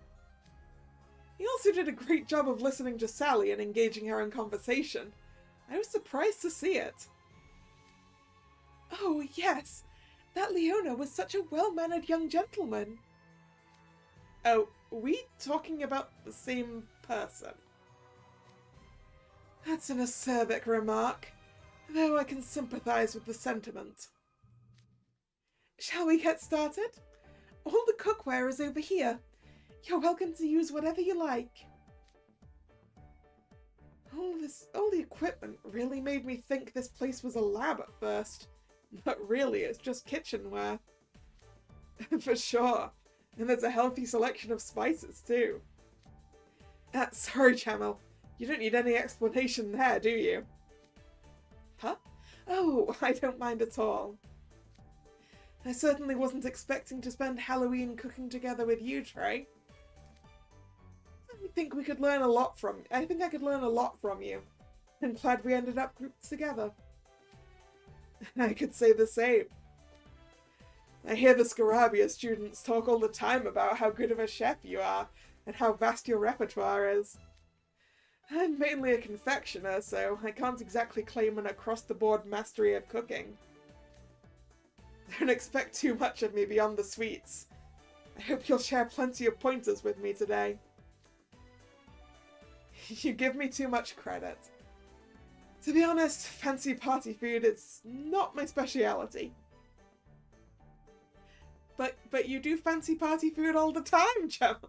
He also did a great job of listening to Sally and engaging her in conversation. I was surprised to see it. Oh, yes. That Leona was such a well-mannered young gentleman. Oh, are we talking about the same person? That's an acerbic remark, though I can sympathize with the sentiment. Shall we get started? All the cookware is over here. You're welcome to use whatever you like. All the equipment really made me think this place was a lab at first. But really, it's just kitchenware. For sure. And there's a healthy selection of spices, too. Sorry, Chamel. You don't need any explanation there, do you? Huh? Oh, I don't mind at all. I certainly wasn't expecting to spend Halloween cooking together with you, Trey. I think I could learn a lot from you. I'm glad we ended up grouped together. I could say the same. I hear the Scarabia students talk all the time about how good of a chef you are and how vast your repertoire is. I'm mainly a confectioner, so I can't exactly claim an across-the-board mastery of cooking. Don't expect too much of me beyond the sweets. I hope you'll share plenty of pointers with me today. You give me too much credit. To be honest, fancy party food is not my speciality. But you do fancy party food all the time, Gemma.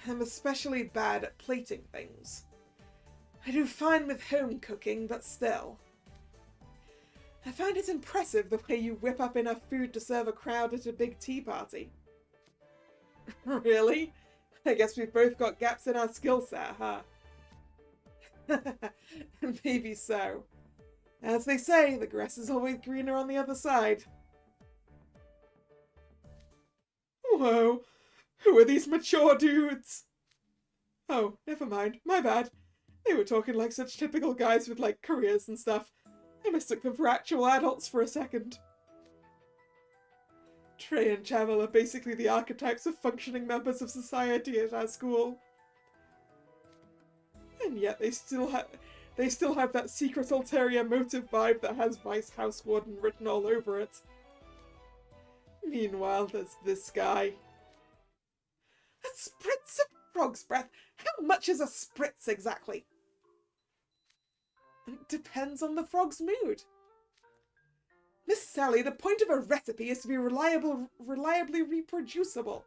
I'm especially bad at plating things. I do fine with home cooking, but still. I find it impressive the way you whip up enough food to serve a crowd at a big tea party. Really? I guess we've both got gaps in our skill set, huh? Maybe so. As they say, the grass is always greener on the other side. Whoa! Who are these mature dudes? Oh, never mind. My bad. They were talking like such typical guys with, like, careers and stuff. I mistook them for actual adults for a second. Trey and Chavel are basically the archetypes of functioning members of society at our school. And yet they still have that secret ulterior motive vibe that has Vice House Warden written all over it. Meanwhile, there's this guy. A spritz of frog's breath? How much is a spritz exactly? It depends on the frog's mood. Miss Sally, the point of a recipe is to be reliably reproducible.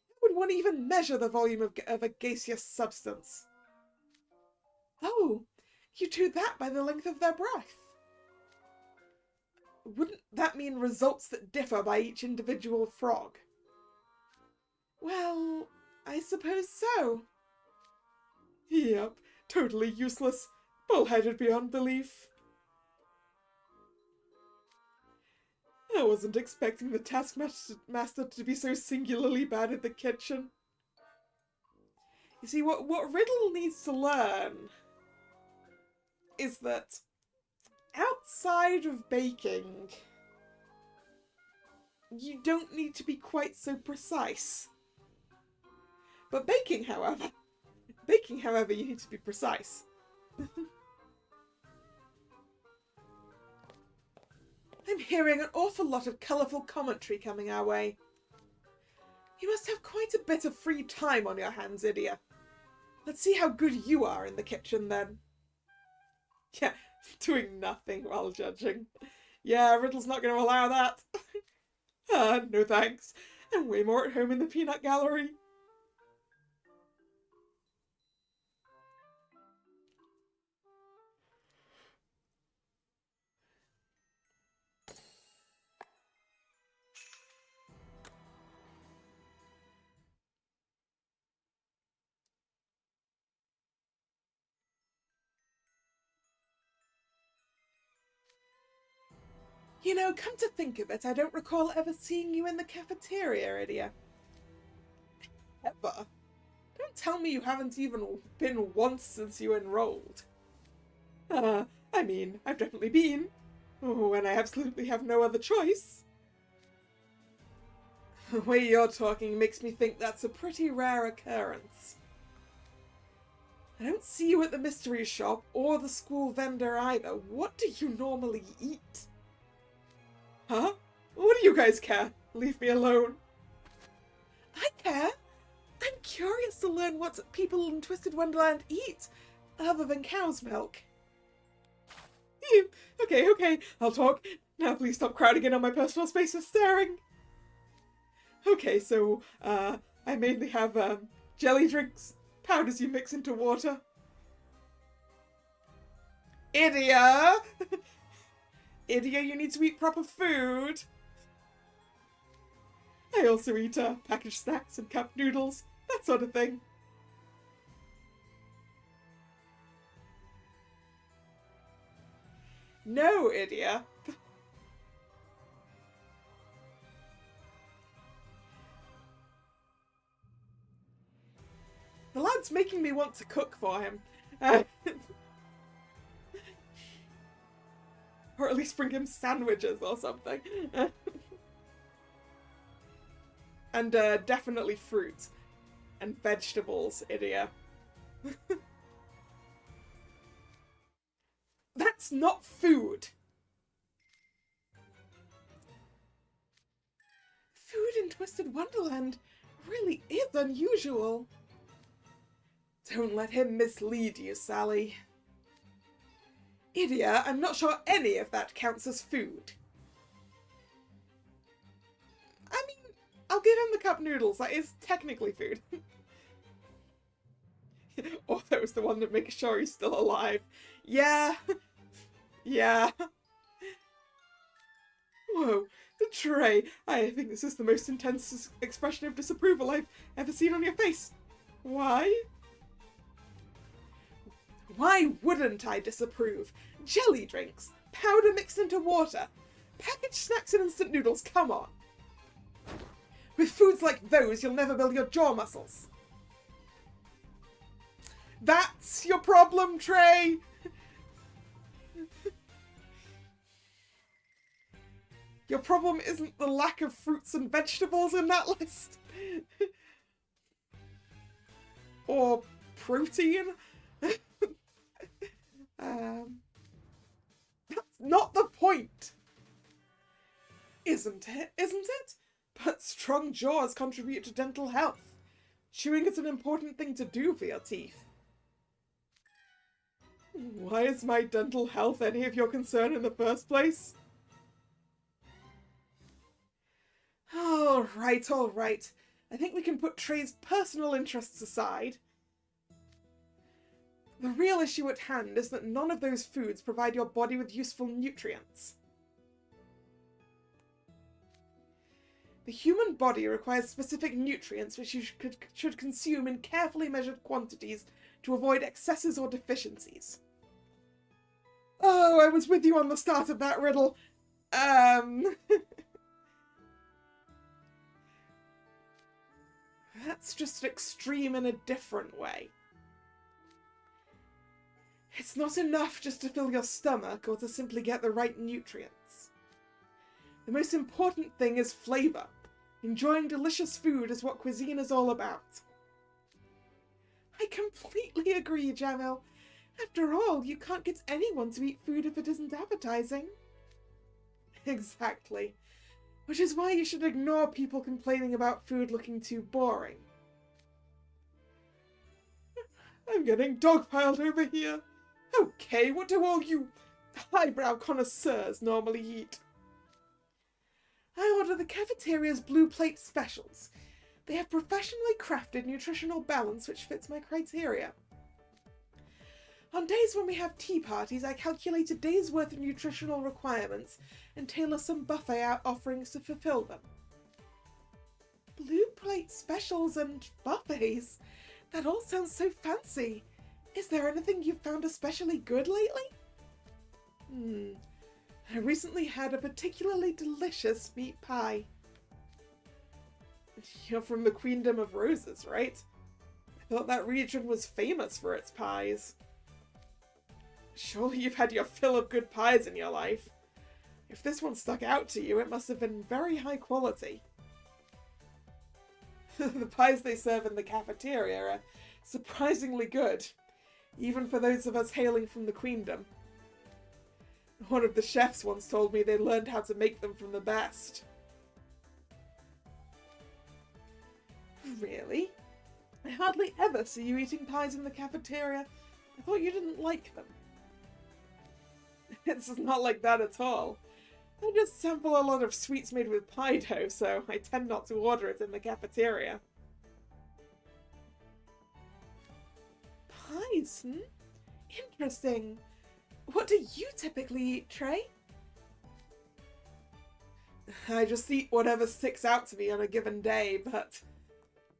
How would one even measure the volume of a gaseous substance? Oh, you do that by the length of their breath. Wouldn't that mean results that differ by each individual frog? Well, I suppose so. Yep, totally useless. Bullheaded beyond belief. I wasn't expecting the taskmaster to be so singularly bad at the kitchen. You see, what Riddle needs to learn is that outside of baking, you don't need to be quite so precise. But baking, however, you need to be precise. I'm hearing an awful lot of colourful commentary coming our way. You must have quite a bit of free time on your hands, Idia. Let's see how good you are in the kitchen, then. Yeah, doing nothing while judging. Yeah, Riddle's not going to allow that. No thanks. I'm way more at home in the peanut gallery. You know, come to think of it, I don't recall ever seeing you in the cafeteria, Idia. Ever? Don't tell me you haven't even been once since you enrolled. I mean, I've definitely been. Oh, and I absolutely have no other choice. The way you're talking makes me think that's a pretty rare occurrence. I don't see you at the mystery shop or the school vendor either. What do you normally eat? Huh? What do you guys care? Leave me alone. I care. I'm curious to learn what people in Twisted Wonderland eat, other than cow's milk. Okay, I'll talk. Now please stop crowding in on my personal space of staring. Okay, so, I mainly have, jelly drinks, powders you mix into water. Idia! Idia, you need to eat proper food. I also eat, packaged snacks and cup noodles, that sort of thing. No, Idia. The lad's making me want to cook for him. Or at least bring him sandwiches or something. And definitely fruit. And vegetables, Idia. That's not food! Food in Twisted Wonderland really is unusual. Don't let him mislead you, Sally. Idia, I'm not sure any of that counts as food. I mean, I'll give him the cup noodles. That is technically food. Or that was the one that makes sure he's still alive. Yeah. Yeah. Whoa. Trey, I think this is the most intense expression of disapproval I've ever seen on your face. Why? Why wouldn't I disapprove? Jelly drinks, powder mixed into water, packaged snacks and instant noodles, come on. With foods like those, you'll never build your jaw muscles. That's your problem, Trey! Your problem isn't the lack of fruits and vegetables in that list. Or protein. That's not the point. Isn't it? Isn't it? But strong jaws contribute to dental health. Chewing is an important thing to do for your teeth. Why is my dental health any of your concern in the first place? All right. I think we can put Trey's personal interests aside. The real issue at hand is that none of those foods provide your body with useful nutrients. The human body requires specific nutrients which you should consume in carefully measured quantities to avoid excesses or deficiencies. Oh, I was with you on the start of that riddle. That's just extreme in a different way. It's not enough just to fill your stomach or to simply get the right nutrients. The most important thing is flavour. Enjoying delicious food is what cuisine is all about. I completely agree, Jamil. After all, you can't get anyone to eat food if it isn't appetizing. Exactly. Which is why you should ignore people complaining about food looking too boring. I'm getting dogpiled over here. Okay, what do all you highbrow connoisseurs normally eat? I order the cafeteria's blue plate specials. They have professionally crafted nutritional balance which fits my criteria. On days when we have tea parties, I calculate a day's worth of nutritional requirements and tailor some buffet offerings to fulfill them. Blue plate specials and buffets? That all sounds so fancy. Is there anything you've found especially good lately? I recently had a particularly delicious meat pie. You're from the Queendom of Roses, right? I thought that region was famous for its pies. Surely you've had your fill of good pies in your life. If this one stuck out to you, it must have been very high quality. The pies they serve in the cafeteria are surprisingly good, even for those of us hailing from the Queendom. One of the chefs once told me they learned how to make them from the best. Really? I hardly ever see you eating pies in the cafeteria. I thought you didn't like them. It's not like that at all. I just sample a lot of sweets made with pie dough, so I tend not to order it in the cafeteria. Pies, Interesting. What do you typically eat, Trey? I just eat whatever sticks out to me on a given day, but...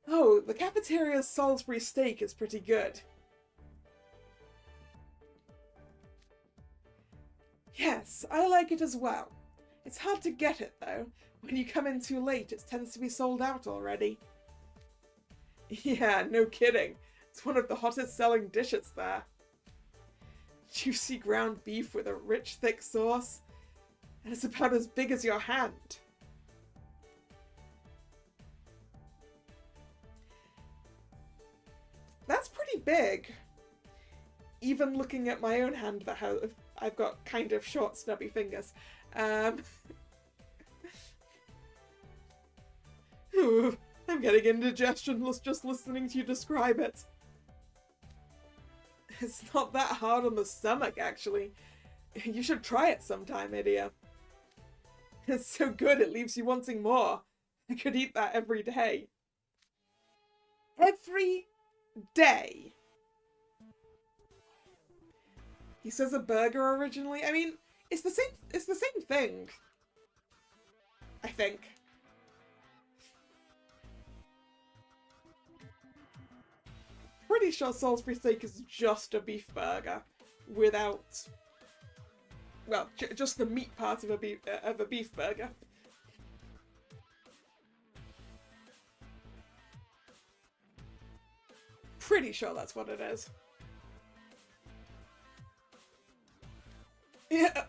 Oh, the cafeteria's Salisbury steak is pretty good. Yes, I like it as well. It's hard to get it, though. When you come in too late, it tends to be sold out already. Yeah, no kidding. It's one of the hottest selling dishes there. Juicy ground beef with a rich, thick sauce. And it's about as big as your hand. That's pretty big. Even looking at my own hand that I've got kind of short, stubby fingers. Ooh, I'm getting indigestion just listening to you describe it. It's not that hard on the stomach, actually. You should try it sometime, Idia. It's so good it leaves you wanting more. I could eat that every day. Every day. He says a burger originally. I mean, it's the same thing. I think. Pretty sure Salisbury steak is just a beef burger without, well, just the meat part of a beef burger. Pretty sure that's what it is. Yeah.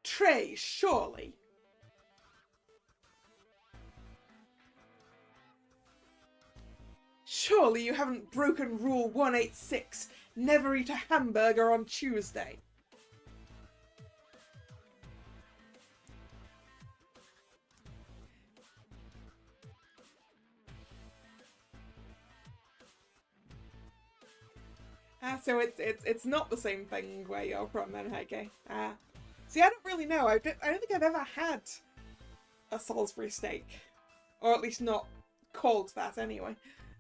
Trey, surely. Surely you haven't broken Rule 186, never eat a hamburger on Tuesday. So it's not the same thing where you're from then, okay? See, I don't really know. I don't think I've ever had a Salisbury steak. Or at least not called that, anyway.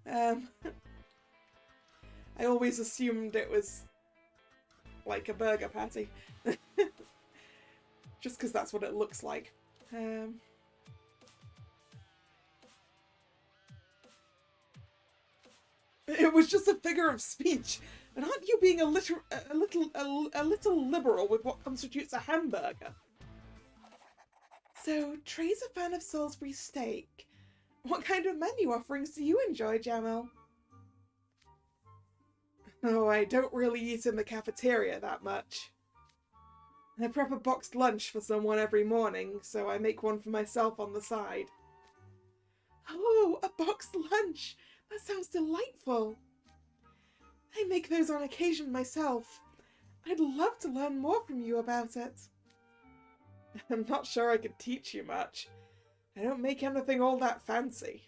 I always assumed it was like a burger patty. Just because that's what it looks like. It was just a figure of speech. And aren't you being a little liberal with what constitutes a hamburger? So, Trey's a fan of Salisbury steak. What kind of menu offerings do you enjoy, Jamil? Oh, I don't really eat in the cafeteria that much. I prep a boxed lunch for someone every morning, so I make one for myself on the side. Oh, a boxed lunch! That sounds delightful. I make those on occasion myself. I'd love to learn more from you about it. I'm not sure I could teach you much. I don't make anything all that fancy.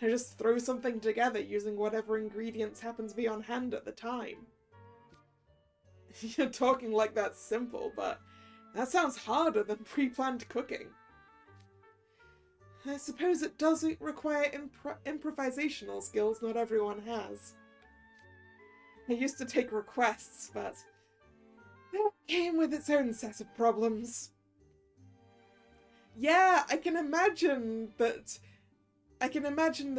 I just throw something together using whatever ingredients happen to be on hand at the time. You're talking like that's simple, but that sounds harder than pre-planned cooking. I suppose it does require improvisational skills not everyone has. I used to take requests, but that came with its own set of problems. Yeah, I can imagine the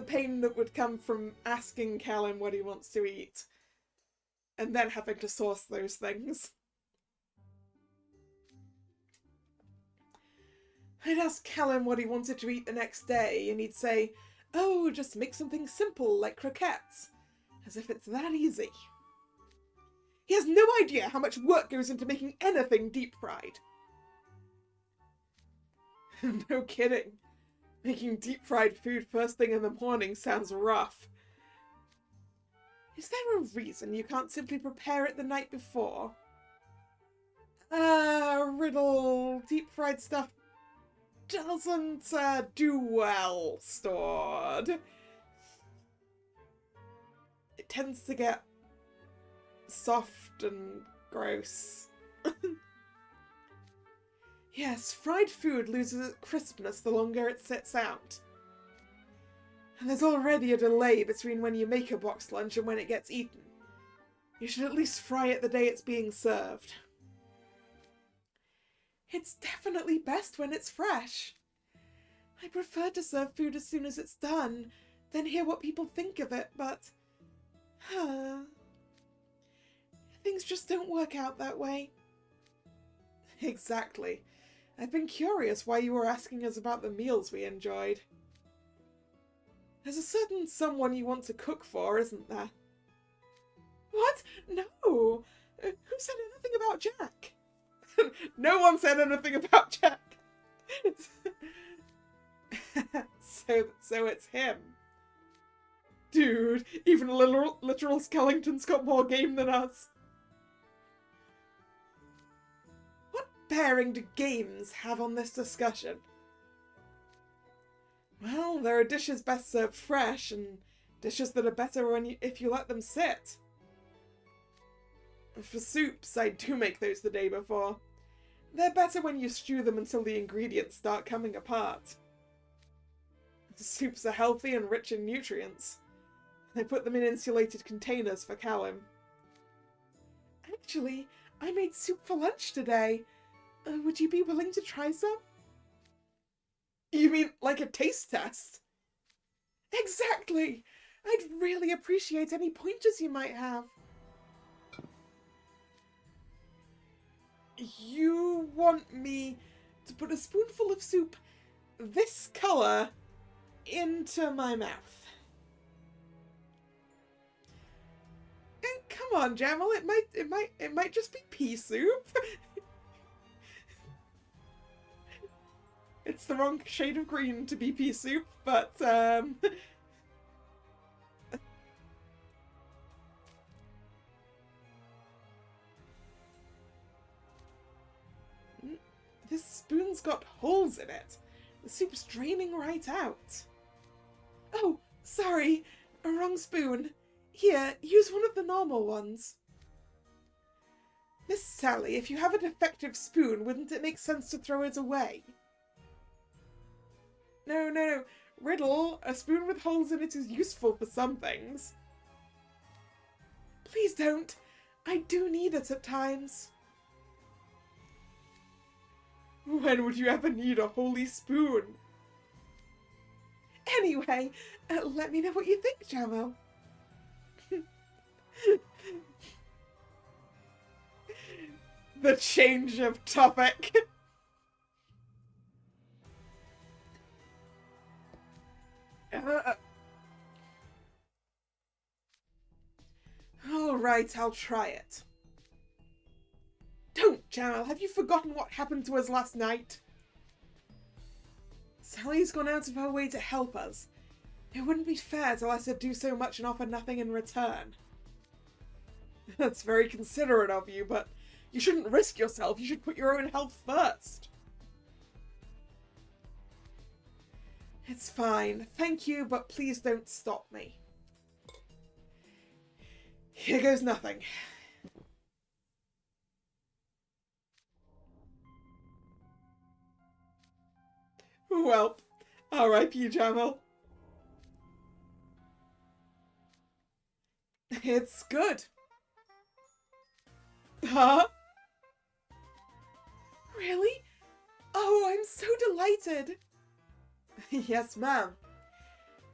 pain that would come from asking Callum what he wants to eat, and then having to source those things. I'd ask Callum what he wanted to eat the next day, and he'd say, "Oh, just make something simple like croquettes," as if it's that easy. He has no idea how much work goes into making anything deep-fried. No kidding. Making deep-fried food first thing in the morning sounds rough. Is there a reason you can't simply prepare it the night before? Riddle, deep-fried stuff doesn't do well stored. It tends to get soft and gross. Yes, fried food loses its crispness the longer it sits out. And there's already a delay between when you make a boxed lunch and when it gets eaten. You should at least fry it the day it's being served. It's definitely best when it's fresh. I prefer to serve food as soon as it's done, then hear what people think of it, but... things just don't work out that way. Exactly. I've been curious why you were asking us about the meals we enjoyed. There's a certain someone you want to cook for, isn't there? What? No! Who said anything about Jack? No one said anything about Jack! So it's him. Dude, even literal Skellington's got more game than us. What bearing do games have on this discussion? Well, there are dishes best served fresh, and dishes that are better if you let them sit. For soups, I do make those the day before. They're better when you stew them until the ingredients start coming apart. The soups are healthy and rich in nutrients. I put them in insulated containers for Callum. Actually, I made soup for lunch today. Would you be willing to try some? You mean like a taste test? Exactly! I'd really appreciate any pointers you might have. You want me to put a spoonful of soup this colour into my mouth? Come on, Jamal, it might just be pea soup. It's the wrong shade of green to be pea soup, but this spoon's got holes in it. The soup's draining right out. Oh, sorry, a wrong spoon. Here, use one of the normal ones. Miss Sally, if you have a defective spoon, wouldn't it make sense to throw it away? No. Riddle, a spoon with holes in it is useful for some things. Please don't. I do need it at times. When would you ever need a holy spoon? Anyway, let me know what you think, Jamal. The change of topic. All right, I'll try it. Don't, Jamal. Have you forgotten what happened to us last night? Sally's gone out of her way to help us. It wouldn't be fair to let her do so much and offer nothing in return. That's very considerate of you, but you shouldn't risk yourself. You should put your own health first. It's fine. Thank you, but please don't stop me. Here goes nothing. Well, R.I.P. Jamil. It's good. Huh? Really? Oh, I'm so delighted. Yes, ma'am.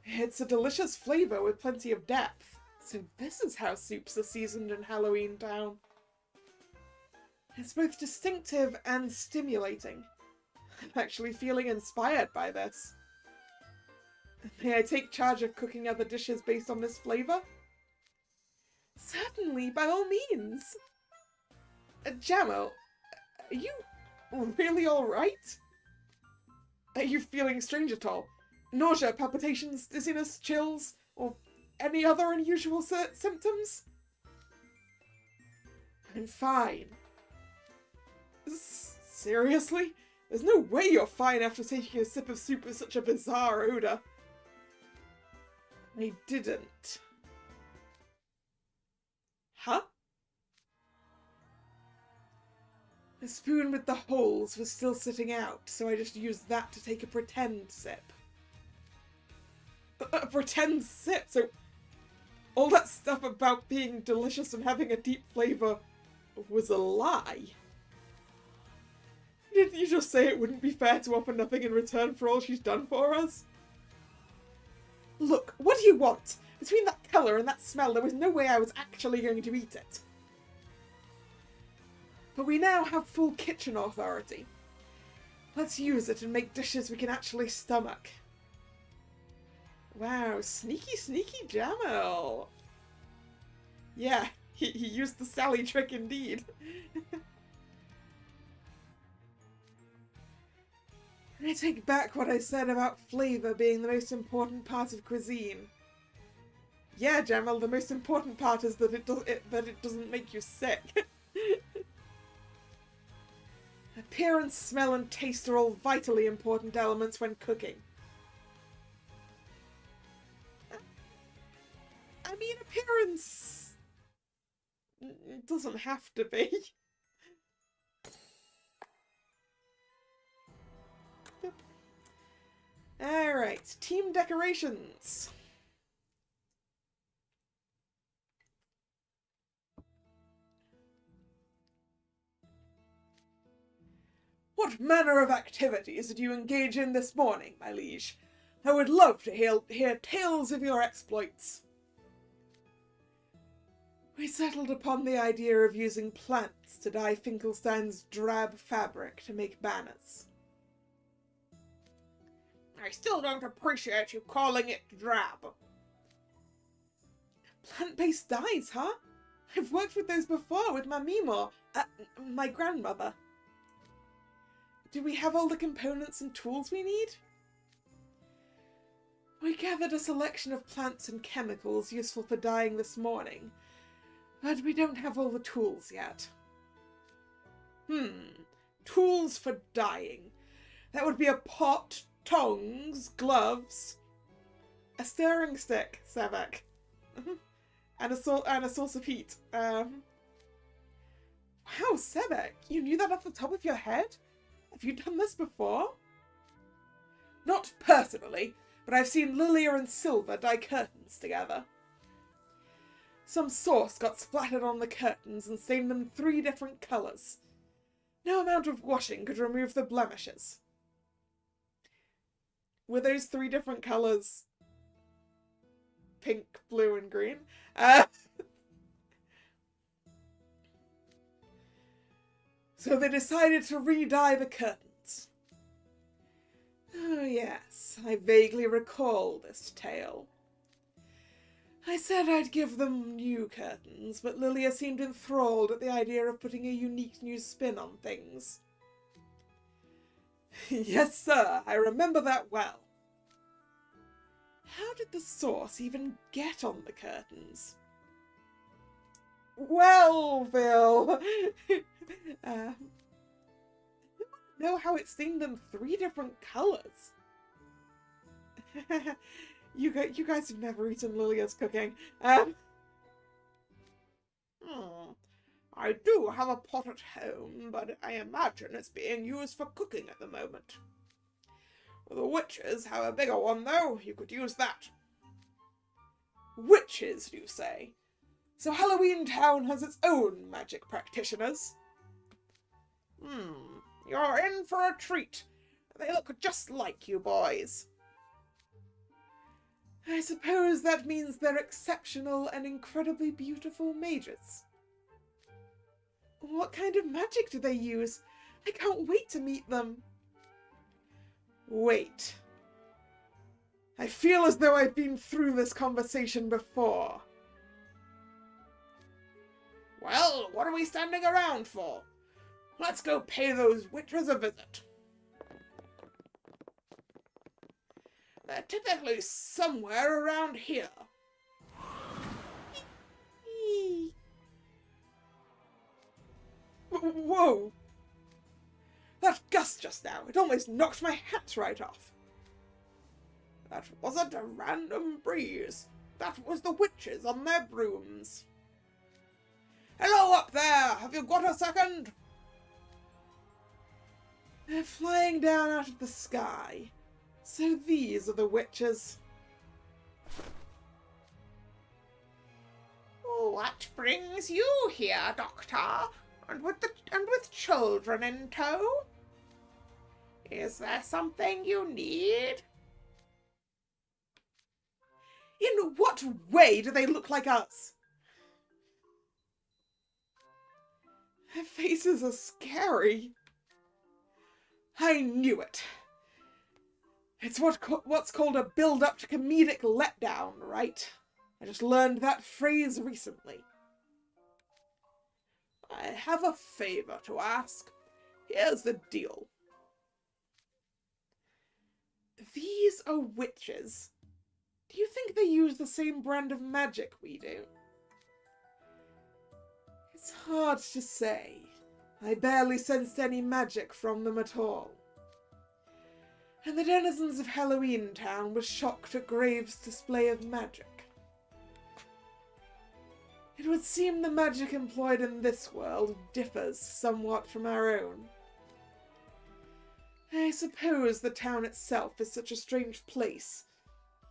It's a delicious flavor with plenty of depth. So this is how soups are seasoned in Halloween Town. It's both distinctive and stimulating. I'm actually feeling inspired by this. May I take charge of cooking other dishes based on this flavor? Certainly, by all means. Jamil, are you really alright? Are you feeling strange at all? Nausea, palpitations, dizziness, chills, or any other unusual symptoms? I'm fine. Seriously? There's no way you're fine after taking a sip of soup with such a bizarre odour. I didn't. Huh? The spoon with the holes was still sitting out, so I just used that to take a pretend sip. A pretend sip? So all that stuff about being delicious and having a deep flavour was a lie? Didn't you just say it wouldn't be fair to offer nothing in return for all she's done for us? Look, what do you want? Between that colour and that smell, there was no way I was actually going to eat it. But we now have full kitchen authority. Let's use it and make dishes we can actually stomach. Wow, sneaky, sneaky Jamil. Yeah, he used the Sally trick indeed. I take back what I said about flavour being the most important part of cuisine. Yeah, Jamil, the most important part is that it doesn't make you sick. Appearance, smell, and taste are all vitally important elements when cooking. I mean, appearance doesn't have to be. Alright, team decorations. What manner of activities did you engage in this morning, my liege? I would love to hear tales of your exploits. We settled upon the idea of using plants to dye Finkelstein's drab fabric to make banners. I still don't appreciate you calling it drab. Plant-based dyes, huh? I've worked with those before with my Mimo, my grandmother. Do we have all the components and tools we need? We gathered a selection of plants and chemicals useful for dyeing this morning, but we don't have all the tools yet. Tools for dyeing. That would be a pot, tongs, gloves, a stirring stick, Sevek, and a source of heat. Wow, Sevek, you knew that off the top of your head? Have you done this before? Not personally, but I've seen Lilia and Silver dye curtains together. Some sauce got splattered on the curtains and stained them 3 different colours. No amount of washing could remove the blemishes. Were those 3 different colours pink, blue, and green? So they decided to re-dye the curtains. Oh yes, I vaguely recall this tale. I said I'd give them new curtains, but Lilia seemed enthralled at the idea of putting a unique new spin on things. Yes, sir, I remember that well. How did the sauce even get on the curtains? Well, Phil, I know how it stained them 3 different colours. You guys have never eaten Lilia's cooking. I do have a pot at home, but I imagine it's being used for cooking at the moment. The witches have a bigger one, though. You could use that. Witches, you say? So Halloween Town has its own magic practitioners? You're in for a treat. They look just like you boys. I suppose that means they're exceptional and incredibly beautiful mages. What kind of magic do they use? I can't wait to meet them. Wait. I feel as though I've been through this conversation before. Well, what are we standing around for? Let's go pay those witches a visit. They're typically somewhere around here. Whoa! That gust just now, it almost knocked my hat right off. That wasn't a random breeze. That was the witches on their brooms. Hello up there! Have you got a second? They're flying down out of the sky. So these are the witches. What brings you here, Doctor? And with children in tow? Is there something you need? In what way do they look like us? Their faces are scary. I knew it. It's what's called a build-up to comedic letdown, right? I just learned that phrase recently. I have a favor to ask. Here's the deal. These are witches. Do you think they use the same brand of magic we do? It's hard to say. I barely sensed any magic from them at all. And the denizens of Halloween Town were shocked at Graves' display of magic. It would seem the magic employed in this world differs somewhat from our own. I suppose the town itself is such a strange place.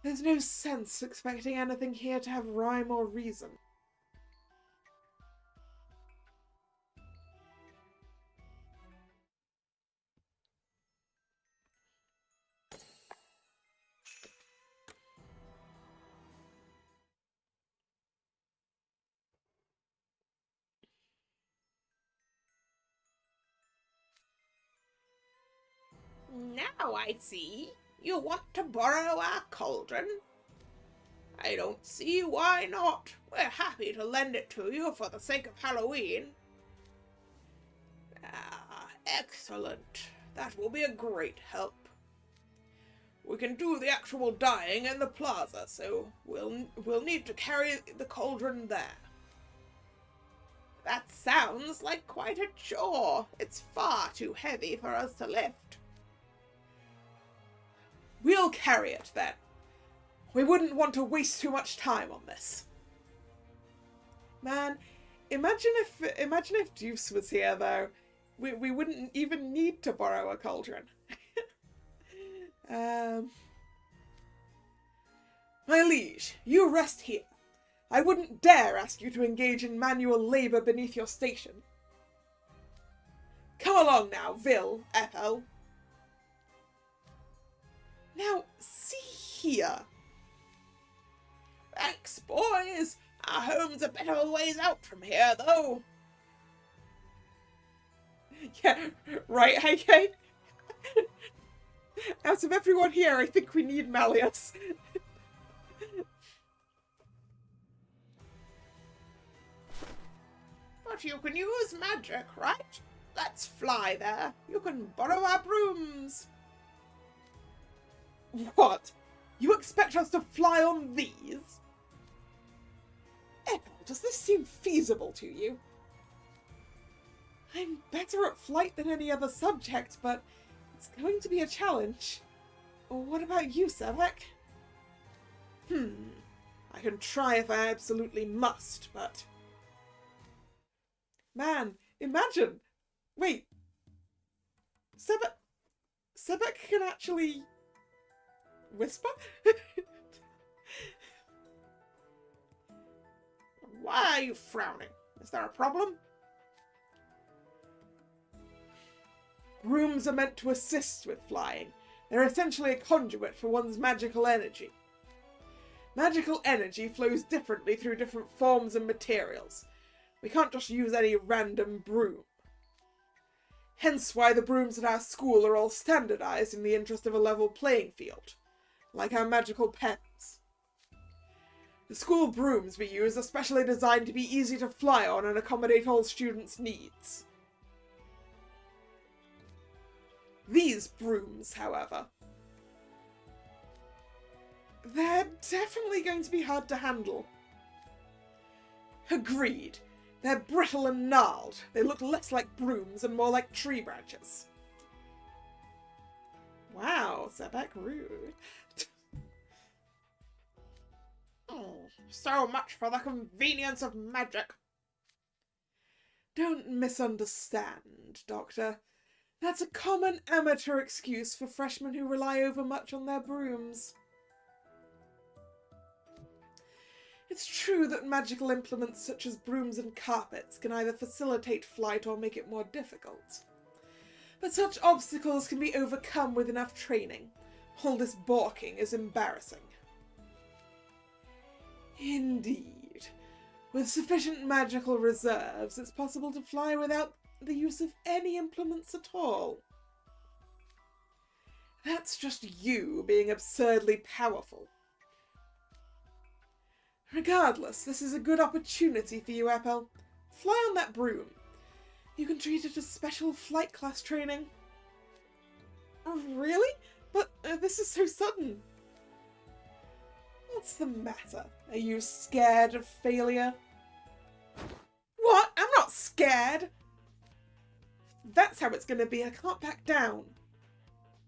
There's no sense expecting anything here to have rhyme or reason. Now I see. You want to borrow our cauldron? I don't see why not. We're happy to lend it to you for the sake of Halloween. Ah, excellent. That will be a great help. We can do the actual dyeing in the plaza, so we'll need to carry the cauldron there. That sounds like quite a chore. It's far too heavy for us to lift. We'll carry it, then. We wouldn't want to waste too much time on this. Man, imagine if Deuce was here, though. We wouldn't even need to borrow a cauldron. My liege, you rest here. I wouldn't dare ask you to engage in manual labour beneath your station. Come along now, Vil, Ethel. Now, see here. Thanks, boys. Our home's a bit of a ways out from here, though. Yeah, right, okay. Out of everyone here, I think we need Malleus. But you can use magic, right? Let's fly there. You can borrow our brooms. What? You expect us to fly on these? Ethel, does this seem feasible to you? I'm better at flight than any other subject, but it's going to be a challenge. What about you, Sevek? I can try if I absolutely must, but... Man, imagine! Wait. Sebek can actually whisper. Why are you frowning? Is there a problem? Brooms are meant to assist with flying. They're essentially a conduit for one's magical energy. Magical energy flows differently through different forms and materials. We can't just use any random broom. Hence why the brooms at our school are all standardized in the interest of a level playing field, like our magical pens. The school brooms we use are specially designed to be easy to fly on and accommodate all students' needs. These brooms, however, they're definitely going to be hard to handle. Agreed. They're brittle and gnarled. They look less like brooms and more like tree branches. Wow, Sebek, rude. Oh, so much for the convenience of magic. Don't misunderstand, Doctor. That's a common amateur excuse for freshmen who rely overmuch on their brooms. It's true that magical implements such as brooms and carpets can either facilitate flight or make it more difficult. But such obstacles can be overcome with enough training. All this balking is embarrassing. Indeed. With sufficient magical reserves, it's possible to fly without the use of any implements at all. That's just you being absurdly powerful. Regardless, this is a good opportunity for you, Appel. Fly on that broom. You can treat it as special flight class training. Oh, really? But this is so sudden. What's the matter? Are you scared of failure? What? I'm not scared! That's how it's going to be. I can't back down.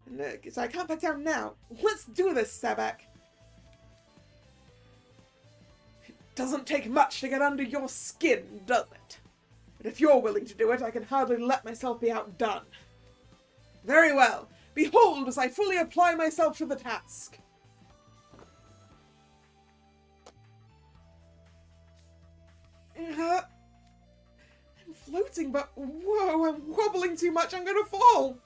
Look, so I can't back down now. Let's do this, Sebek. It doesn't take much to get under your skin, does it? But if you're willing to do it, I can hardly let myself be outdone. Very well. Behold as I fully apply myself to the task. I'm floating, but whoa, I'm wobbling too much. I'm going to fall.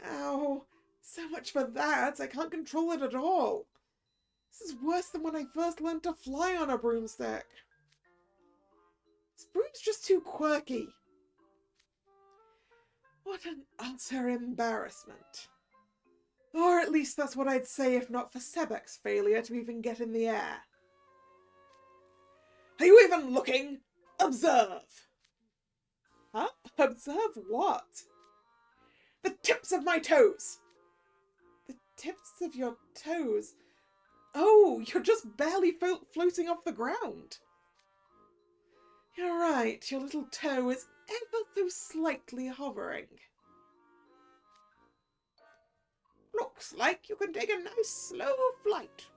Ow. So much for that. I can't control it at all. This is worse than when I first learned to fly on a broomstick. This broom's just too quirky. What an utter embarrassment. Or at least that's what I'd say if not for Sebek's failure to even get in the air. Are you even looking? Observe! Huh? Observe what? The tips of my toes! The tips of your toes? Oh, you're just barely floating off the ground. You're right, your little toe is ever so slightly hovering. Looks like you can take a nice slow flight.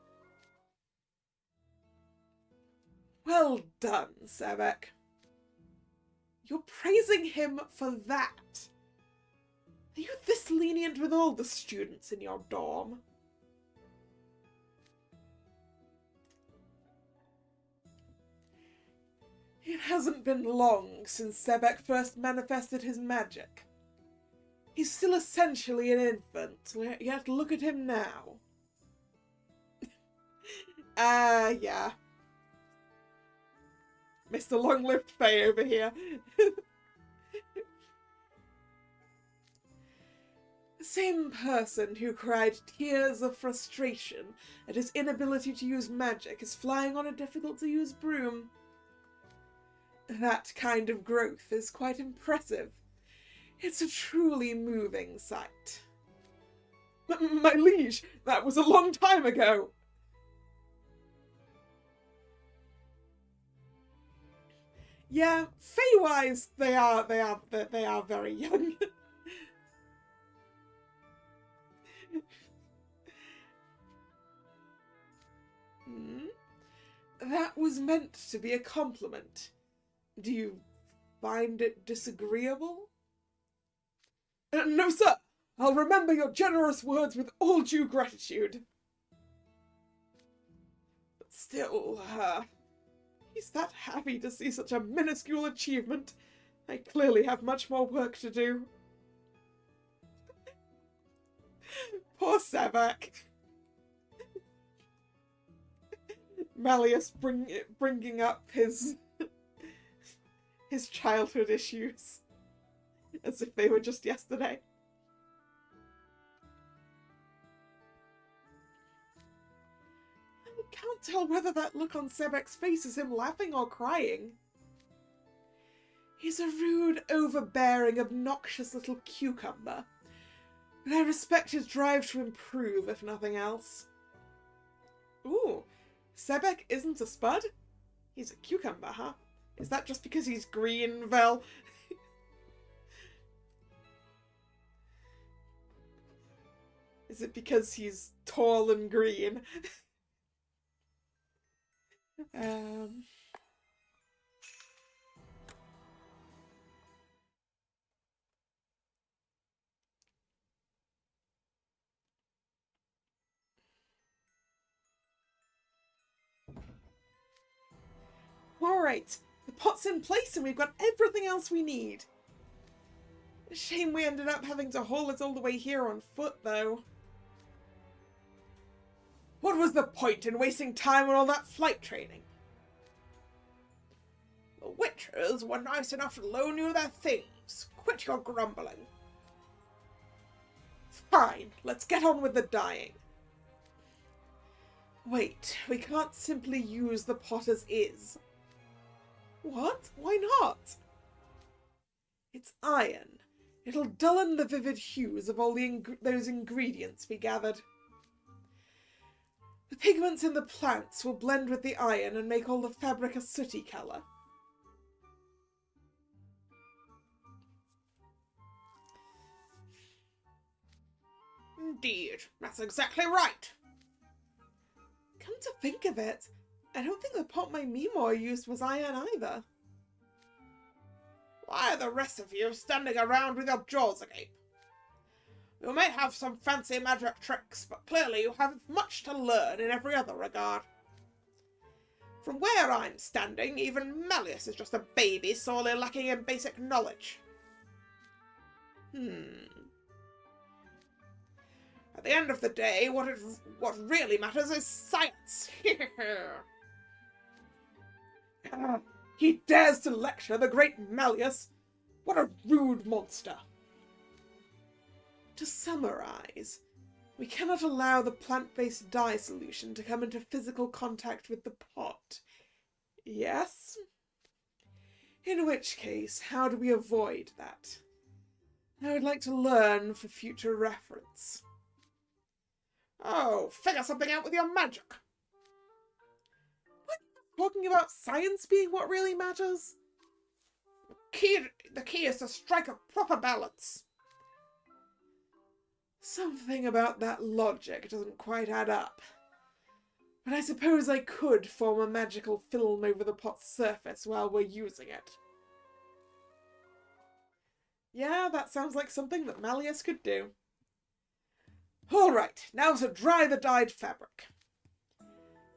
Well done, Sebek. You're praising him for that. Are you this lenient with all the students in your dorm? It hasn't been long since Sebek first manifested his magic. He's still essentially an infant, yet look at him now. Yeah. Mr. Long-lived Faye over here. The same person who cried tears of frustration at his inability to use magic is flying on a difficult-to-use broom. That kind of growth is quite impressive. It's a truly moving sight. My liege, that was a long time ago. Yeah, Fae-wise, they are very young. That was meant to be a compliment. Do you find it disagreeable? No, sir. I'll remember your generous words with all due gratitude. But still, he's that happy to see such a minuscule achievement. I clearly have much more work to do. Poor Sebek. Malleus bringing up his childhood issues as if they were just yesterday. I can't tell whether that look on Sebek's face is him laughing or crying. He's a rude, overbearing, obnoxious little cucumber, but I respect his drive to improve, if nothing else. Ooh, Sebek isn't a spud? He's a cucumber, huh? Is that just because he's green, Vel? Is it because he's tall and green? Alright, the pot's in place and we've got everything else we need. Shame we ended up having to haul it all the way here on foot, though. What was the point in wasting time on all that flight training? The Witchers were nice enough to loan you their things. Quit your grumbling. Fine, let's get on with the dyeing. Wait, we can't simply use the pot as is. What? Why not? It's iron. It'll dullen the vivid hues of all those ingredients we gathered. The pigments in the plants will blend with the iron and make all the fabric a sooty colour. Indeed, that's exactly right. Come to think of it, I don't think the pot my Mimor used was iron either. Why are the rest of you standing around with your jaws agape? You may have some fancy magic tricks, but clearly you have much to learn in every other regard. From where I'm standing, even Malleus is just a baby sorely lacking in basic knowledge. At the end of the day, what really matters is science. He dares to lecture the great Malleus. What a rude monster. To summarize, we cannot allow the plant-based dye solution to come into physical contact with the pot. Yes? In which case, how do we avoid that? I would like to learn for future reference. Oh, figure something out with your magic. What? Talking about science being what really matters? The key is to strike a proper balance. Something about that logic doesn't quite add up. But I suppose I could form a magical film over the pot's surface while we're using it. Yeah, that sounds like something that Malleus could do. Alright, now to dry the dyed fabric.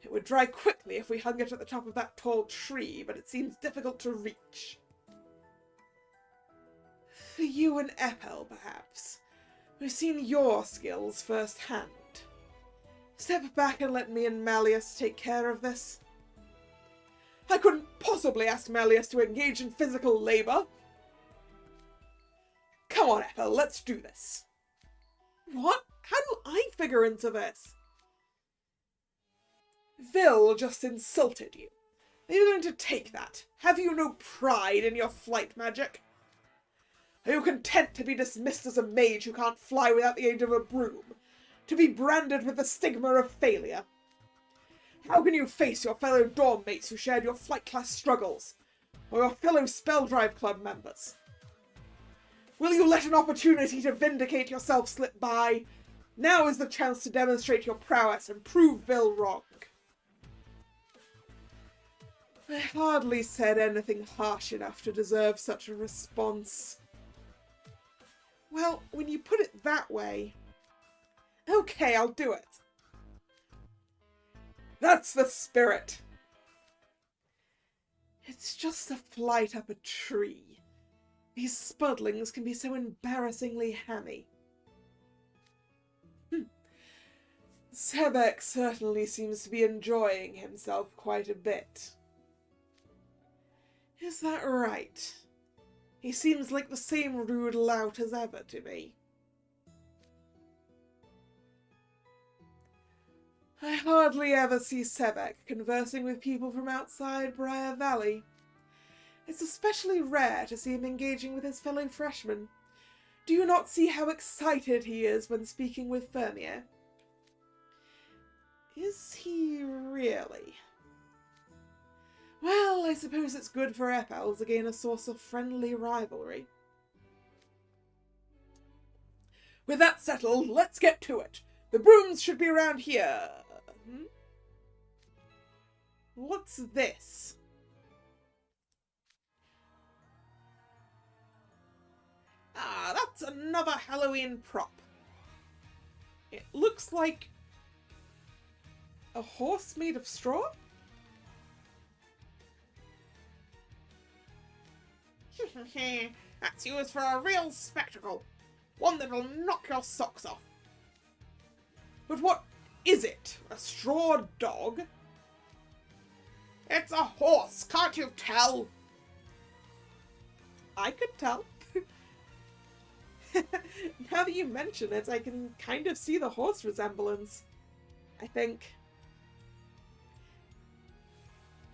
It would dry quickly if we hung it at the top of that tall tree, but it seems difficult to reach. For you and Epel, perhaps. We've seen your skills firsthand. Step back and let me and Malleus take care of this. I couldn't possibly ask Malleus to engage in physical labour. Come on, Epel, let's do this. What? How do I figure into this? Vil just insulted you. Are you going to take that? Have you no pride in your flight magic? Are you content to be dismissed as a mage who can't fly without the aid of a broom? To be branded with the stigma of failure? How can you face your fellow dorm mates who shared your flight class struggles? Or your fellow Spelldrive Club members? Will you let an opportunity to vindicate yourself slip by? Now is the chance to demonstrate your prowess and prove Vil wrong. I hardly said anything harsh enough to deserve such a response. Well, when you put it that way... Okay, I'll do it. That's the spirit. It's just a flight up a tree. These spudlings can be so embarrassingly hammy. Sebek certainly seems to be enjoying himself quite a bit. Is that right? He seems like the same rude lout as ever to me. I hardly ever see Sebek conversing with people from outside Briar Valley. It's especially rare to see him engaging with his fellow freshmen. Do you not see how excited he is when speaking with Fermier? Is he really? Well, I suppose it's good for Epel to gain a source of friendly rivalry. With that settled, let's get to it. The brooms should be around here. What's this? Ah, that's another Halloween prop. It looks like a horse made of straw? That's used for a real spectacle. One that'll knock your socks off. But what is it? A straw dog? It's a horse, can't you tell? I could tell. Now that you mention it, I can kind of see the horse resemblance, I think.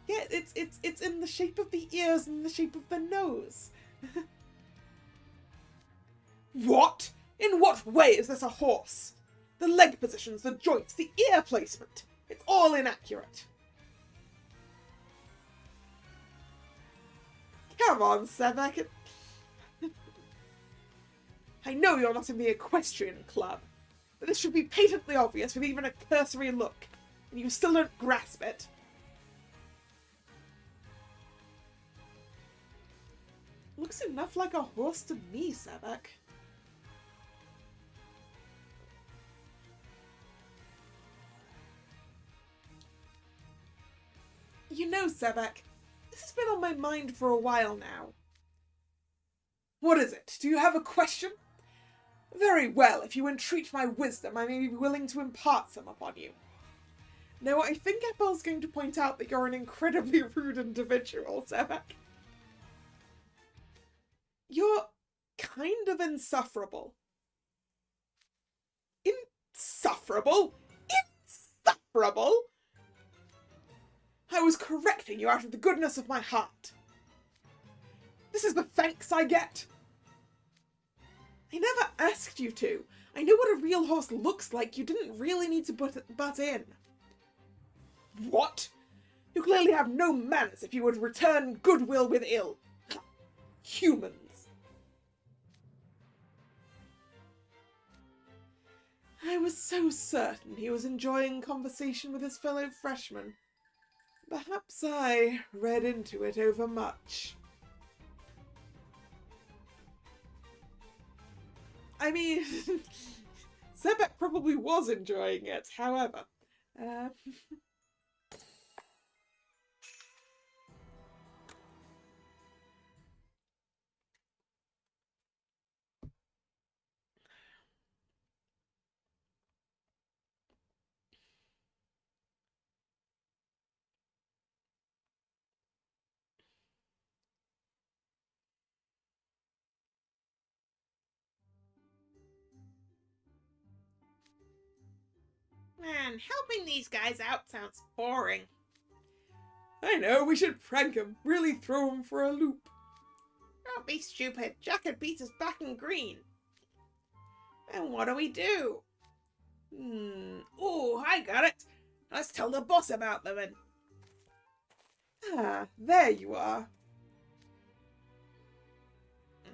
Yeah, it's in the shape of the ears and the shape of the nose. What? In what way is this a horse? The leg positions, the joints, the ear placement. It's all inaccurate. Come on, Sebek. I know you're not in the equestrian club, but this should be patently obvious with even a cursory look, and you still don't grasp it. Looks enough like a horse to me, Sebek. You know, Sebek, this has been on my mind for a while now. What is it? Do you have a question? Very well, if you entreat my wisdom, I may be willing to impart some upon you. Now, I think Epel's going to point out that you're an incredibly rude individual, Sebek. You're kind of insufferable. Insufferable? Insufferable? I was correcting you out of the goodness of my heart. This is the thanks I get. I never asked you to. I know what a real horse looks like. You didn't really need to butt in. What? You clearly have no manners if you would return goodwill with ill. Humans. I was so certain he was enjoying conversation with his fellow freshmen. Perhaps I read into it overmuch. I mean, Sebek probably was enjoying it, however. Man, helping these guys out sounds boring. I know, we should prank him. Really throw him for a loop. Don't be stupid. Jack had beat us back in green. And what do we do? Oh, I got it. Let's tell the boss about them and... Ah, there you are.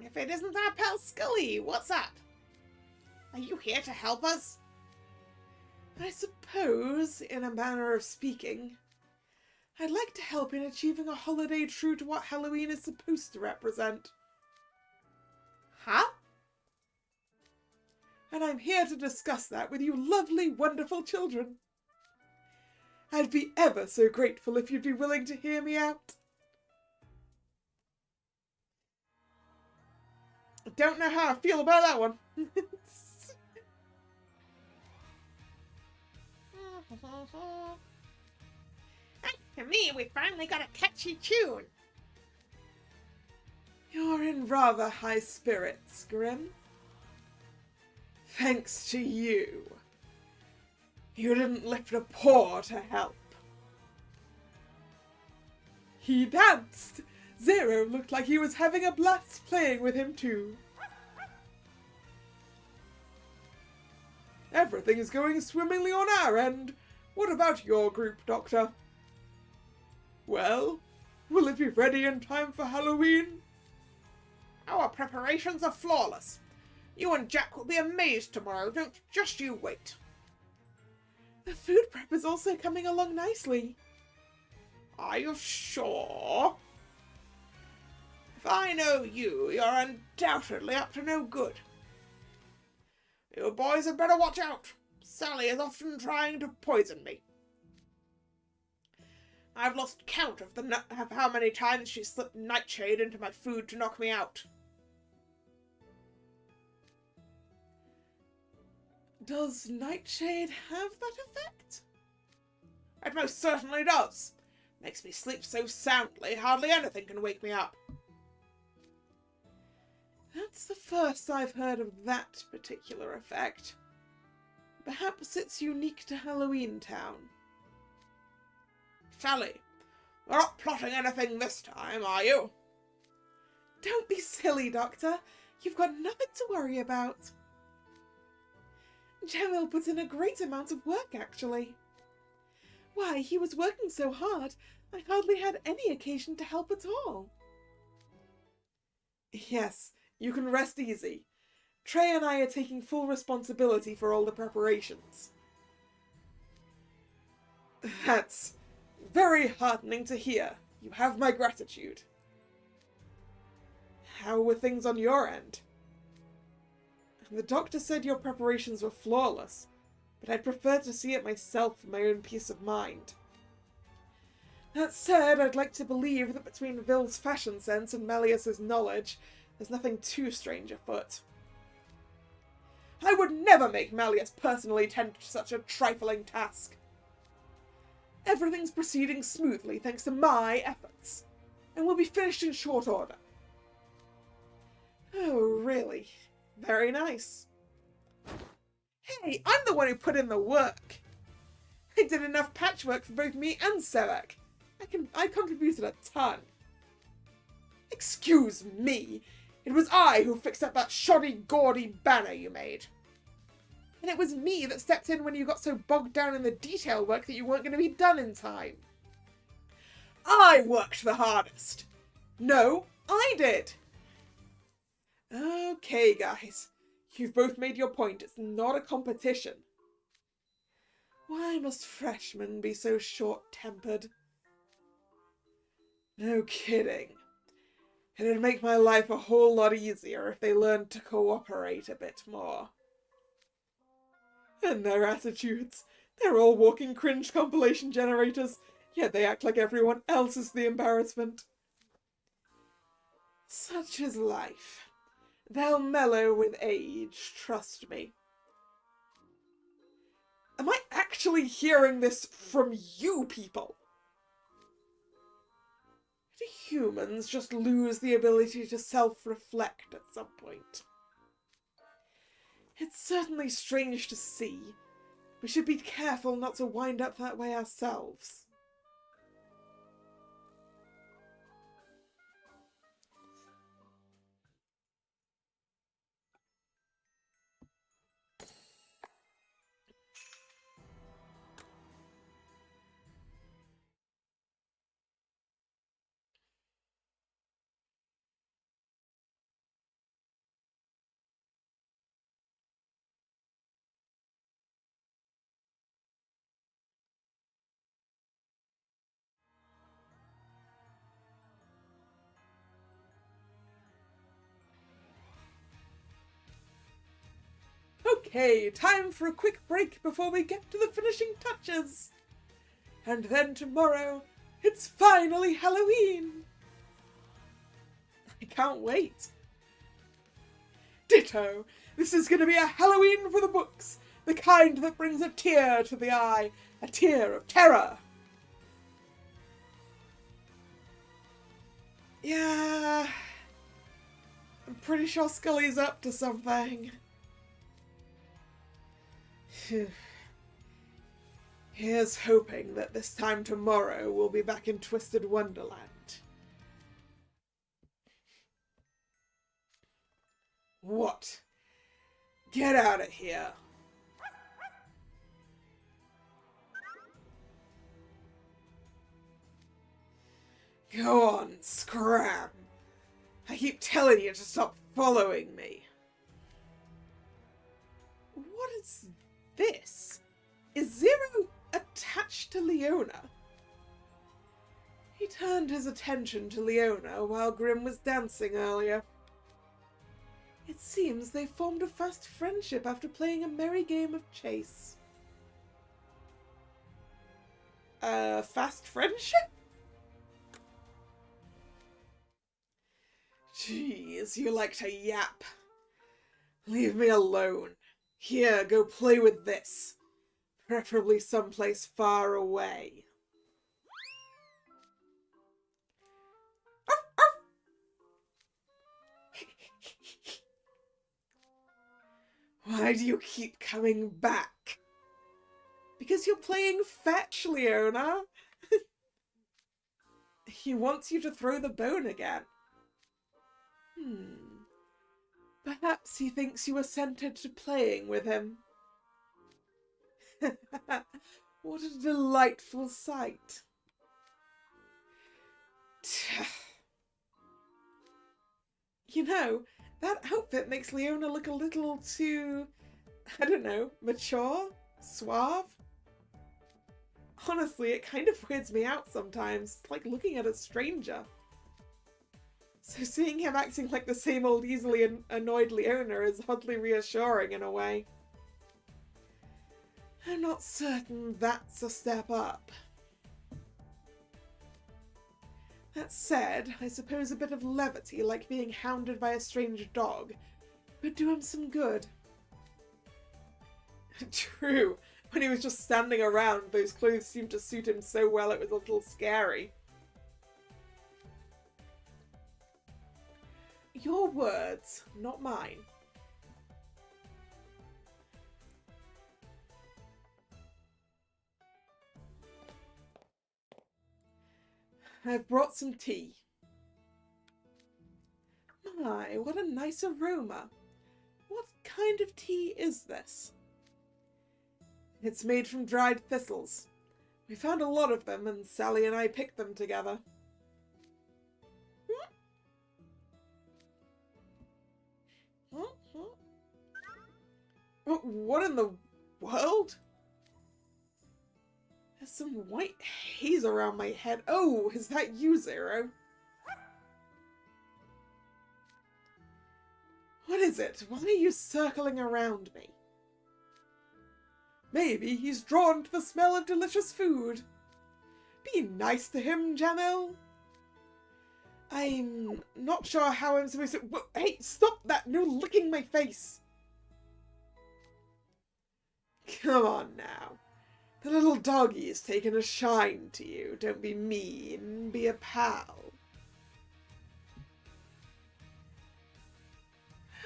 If it isn't our pal Scully, what's up? Are you here to help us? I suppose, in a manner of speaking, I'd like to help in achieving a holiday true to what Halloween is supposed to represent. Huh? and I'm here to discuss that with you lovely, wonderful children. I'd be ever so grateful if you'd be willing to hear me out. I don't know how I feel about that one. To me, we finally got a catchy tune. You're in rather high spirits, Grim. Thanks to you. You didn't lift a paw to help. He danced. Zero looked like he was having a blast playing with him too. Everything is going swimmingly on our end. What about your group, Doctor? Well, will it be ready in time for Halloween? Our preparations are flawless. You and Jack will be amazed tomorrow. Don't just you wait. The food prep is also coming along nicely. Are you sure? If I know you, you're undoubtedly up to no good. You boys had better watch out. Sally is often trying to poison me. I've lost count of how many times she slipped nightshade into my food to knock me out. Does nightshade have that effect? It most certainly does. Makes me sleep so soundly, hardly anything can wake me up. That's the first I've heard of that particular effect. Perhaps it's unique to Halloween Town. Sally, you're not plotting anything this time, are you? Don't be silly, Doctor. You've got nothing to worry about. Jamil puts in a great amount of work, actually. Why, he was working so hard, I hardly had any occasion to help at all. Yes, you can rest easy. Trey and I are taking full responsibility for all the preparations. That's very heartening to hear. You have my gratitude. How were things on your end? The doctor said your preparations were flawless, but I'd prefer to see it myself for my own peace of mind. That said, I'd like to believe that between Ville's fashion sense and Malleus's knowledge, there's nothing too strange afoot. I would never make Malleus personally tend to such a trifling task. Everything's proceeding smoothly thanks to my efforts, and will be finished in short order. Oh, really? Very nice. Hey, I'm the one who put in the work. I did enough patchwork for both me and Sevek. I contributed a ton. Excuse me. It was I who fixed up that shoddy, gaudy banner you made. And it was me that stepped in when you got so bogged down in the detail work that you weren't going to be done in time. I worked the hardest. No, I did. Okay, guys. You've both made your point. It's not a competition. Why must freshmen be so short-tempered? No kidding. It'd make my life a whole lot easier if they learned to cooperate a bit more. And their attitudes. They're all walking cringe compilation generators, yet they act like everyone else is the embarrassment. Such is life. They'll mellow with age, trust me. Am I actually hearing this from you people? Do humans just lose the ability to self-reflect at some point? It's certainly strange to see. We should be careful not to wind up that way ourselves. Okay, time for a quick break before we get to the finishing touches. And then tomorrow, it's finally Halloween. I can't wait. Ditto. This is going to be a Halloween for the books. The kind that brings a tear to the eye. A tear of terror. Yeah. I'm pretty sure Scully's up to something. Phew. Here's hoping that this time tomorrow we'll be back in Twisted Wonderland. What? Get out of here. Go on, scram. I keep telling you to stop following me. What is this? Is Zero attached to Leona? He turned his attention to Leona while Grim was dancing earlier. It seems they formed a fast friendship after playing a merry game of chase. A fast friendship? Jeez, you like to yap. Leave me alone. Here, go play with this. Preferably someplace far away. Why do you keep coming back? Because you're playing fetch, Leona. He wants you to throw the bone again. Perhaps he thinks you assented to playing with him. What a delightful sight. You know, that outfit makes Leona look a little too, I don't know, mature? Suave? Honestly, it kind of weirds me out sometimes. It's like looking at a stranger. So seeing him acting like the same old easily annoyed Leona is oddly reassuring in a way. I'm not certain that's a step up. That said, I suppose a bit of levity, like being hounded by a strange dog, would do him some good. True. When he was just standing around, those clothes seemed to suit him so well it was a little scary. Your words, not mine. I've brought some tea. My, what a nice aroma. What kind of tea is this? It's made from dried thistles. We found a lot of them and Sally and I picked them together. What in the world? There's some white haze around my head. Oh, is that you, Zero? What is it? Why are you circling around me? Maybe he's drawn to the smell of delicious food. Be nice to him, Janelle. I'm not sure how I'm supposed to... Hey, stop that! No licking my face! Come on now. The little doggie's taken a shine to you. Don't be mean. Be a pal.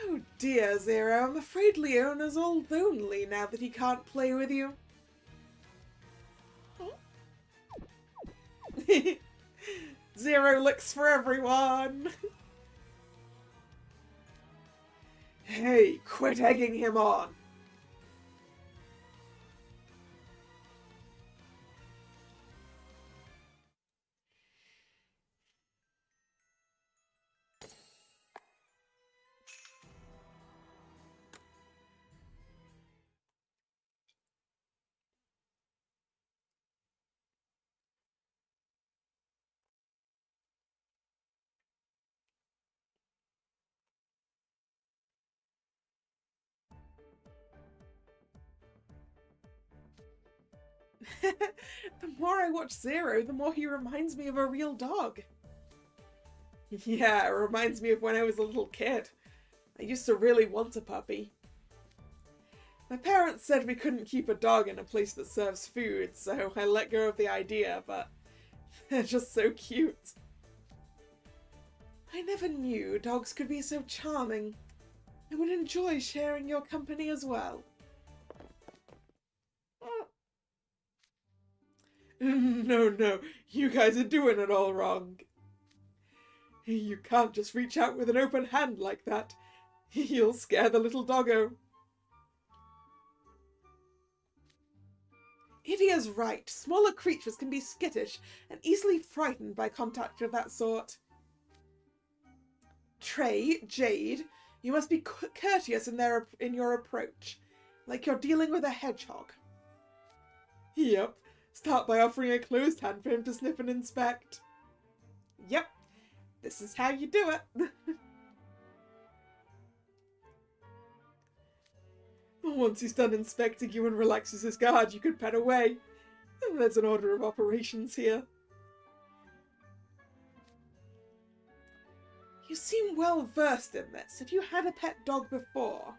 Oh dear, Zero. I'm afraid Leona's all lonely now that he can't play with you. Zero licks for everyone. Hey, quit egging him on. The more I watch Zero, the more he reminds me of a real dog. Yeah, it reminds me of when I was a little kid. I used to really want a puppy. My parents said we couldn't keep a dog in a place that serves food, so I let go of the idea, but they're just so cute. I never knew dogs could be so charming. I would enjoy sharing your company as well. No, you guys are doing it all wrong. You can't just reach out with an open hand like that. You'll scare the little doggo. Idia's right. Smaller creatures can be skittish and easily frightened by contact of that sort. Trey, Jade, you must be courteous in your approach, like you're dealing with a hedgehog. Yep. Start by offering a closed hand for him to sniff and inspect. Yep. This is how you do it. Once he's done inspecting you and relaxes his guard, you could pet away. There's an order of operations here. You seem well versed in this. Have you had a pet dog before?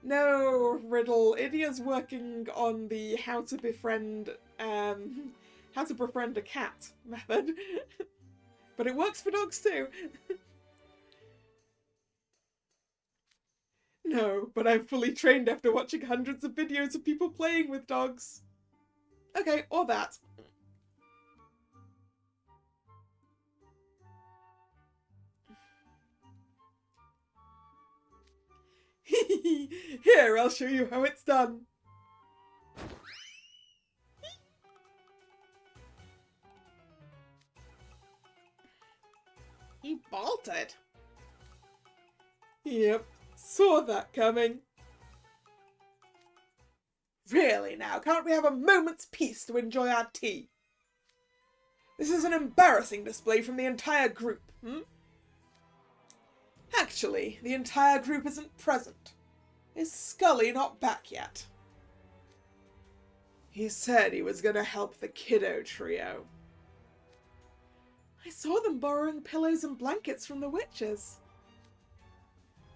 No, Riddle. Idia's working on the how to befriend a cat method. But it works for dogs too. No, but I'm fully trained after watching hundreds of videos of people playing with dogs. Okay, or that. Here, I'll show you how it's done. He bolted. Yep, saw that coming. Really now, can't we have a moment's peace to enjoy our tea? This is an embarrassing display from the entire group, Actually, the entire group isn't present. Is Scully not back yet? He said he was going to help the kiddo trio. I saw them borrowing pillows and blankets from the witches.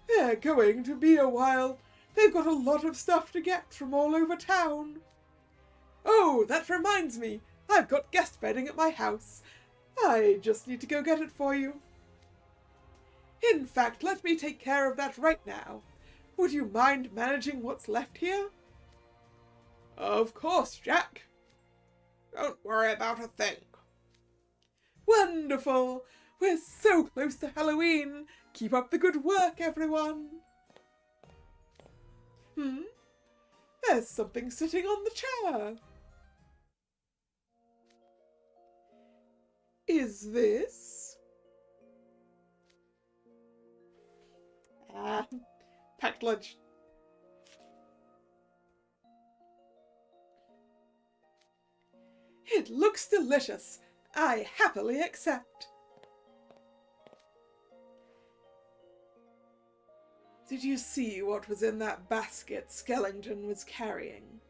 They're going to be a while. They've got a lot of stuff to get from all over town. Oh, that reminds me. I've got guest bedding at my house. I just need to go get it for you. In fact, let me take care of that right now. Would you mind managing what's left here? Of course, Jack. Don't worry about a thing. Wonderful! We're so close to Halloween. Keep up the good work, everyone. There's something sitting on the chair. Is this? Packed lunch. It looks delicious. I happily accept. Did you see what was in that basket Skellington was carrying?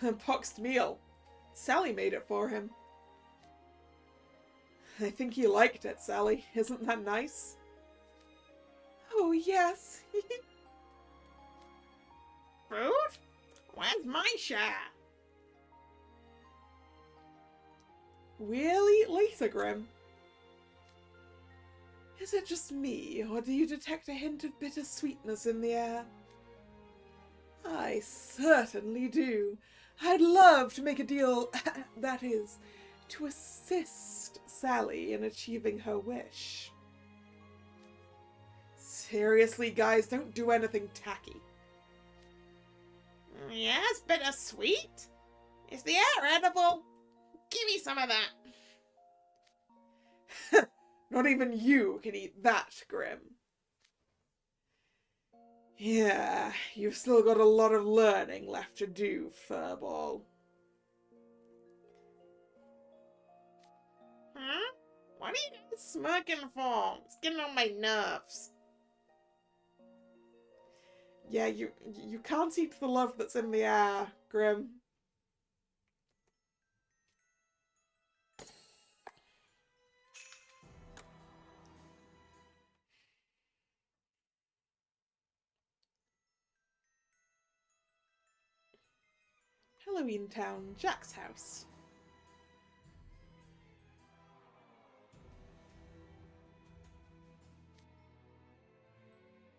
A boxed meal. Sally made it for him. I think he liked it, Sally. Isn't that nice? Oh, yes. Food? Where's my share? We'll eat later, Grim. Is it just me, or do you detect a hint of bitter sweetness in the air? I certainly do. I'd love to make a deal, that is, to assist Sally in achieving her wish. Seriously, guys, don't do anything tacky. Yes, bittersweet. Is the air edible? Give me some of that. Not even you can eat that, Grim. Yeah, you've still got a lot of learning left to do, Furball. Huh? What are you guys smirking for? It's getting on my nerves. Yeah, you can't eat the love that's in the air, Grim. Halloween Town, Jack's house.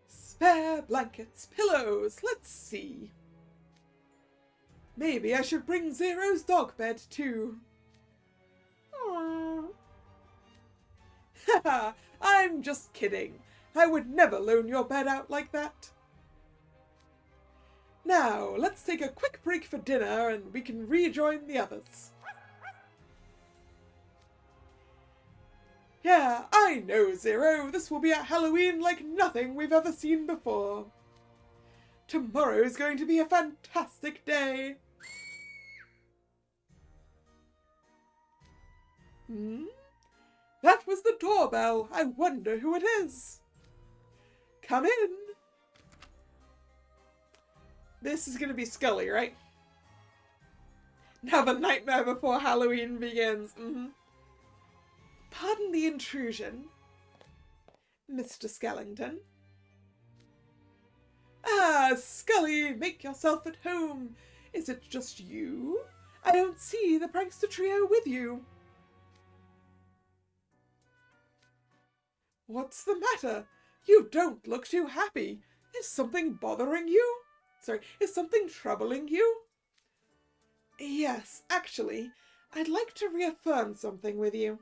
Spare blankets, pillows, let's see. Maybe I should bring Zero's dog bed too. Haha, I'm just kidding. I would never loan your bed out like that. Now, let's take a quick break for dinner and we can rejoin the others. Yeah, I know, Zero. This will be a Halloween like nothing we've ever seen before. Tomorrow's going to be a fantastic day. That was the doorbell. I wonder who it is. Come in. This is going to be Scully, right? Now the nightmare before Halloween begins. Pardon the intrusion, Mr. Skellington. Ah, Scully, make yourself at home. Is it just you? I don't see the prankster trio with you. What's the matter? You don't look too happy. Is something bothering you? Sorry, is something troubling you? Yes, actually, I'd like to reaffirm something with you.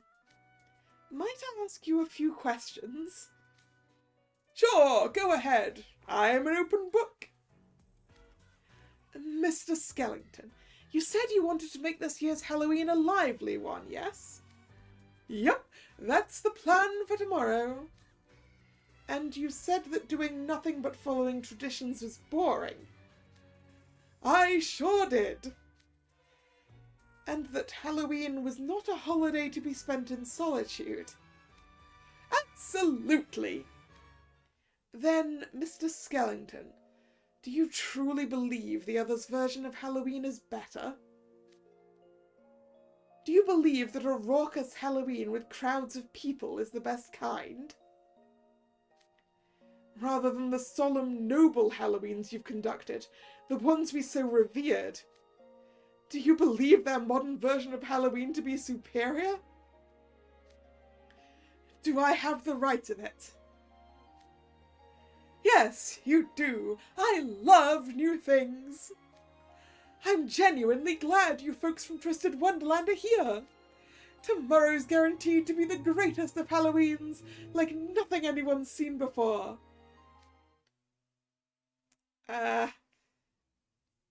Might I ask you a few questions? Sure, go ahead. I am an open book. Mr. Skellington, you said you wanted to make this year's Halloween a lively one, yes? Yep, that's the plan for tomorrow. And you said that doing nothing but following traditions was boring. I sure did. And that Halloween was not a holiday to be spent in solitude. Absolutely. Then, Mr. Skellington, do you truly believe the other's version of Halloween is better? Do you believe that a raucous Halloween with crowds of people is the best kind? Rather than the solemn, noble Halloweens you've conducted, the ones we so revered. Do you believe their modern version of Halloween to be superior? Do I have the right of it? Yes, you do. I love new things. I'm genuinely glad you folks from Twisted Wonderland are here. Tomorrow's guaranteed to be the greatest of Halloweens, like nothing anyone's seen before.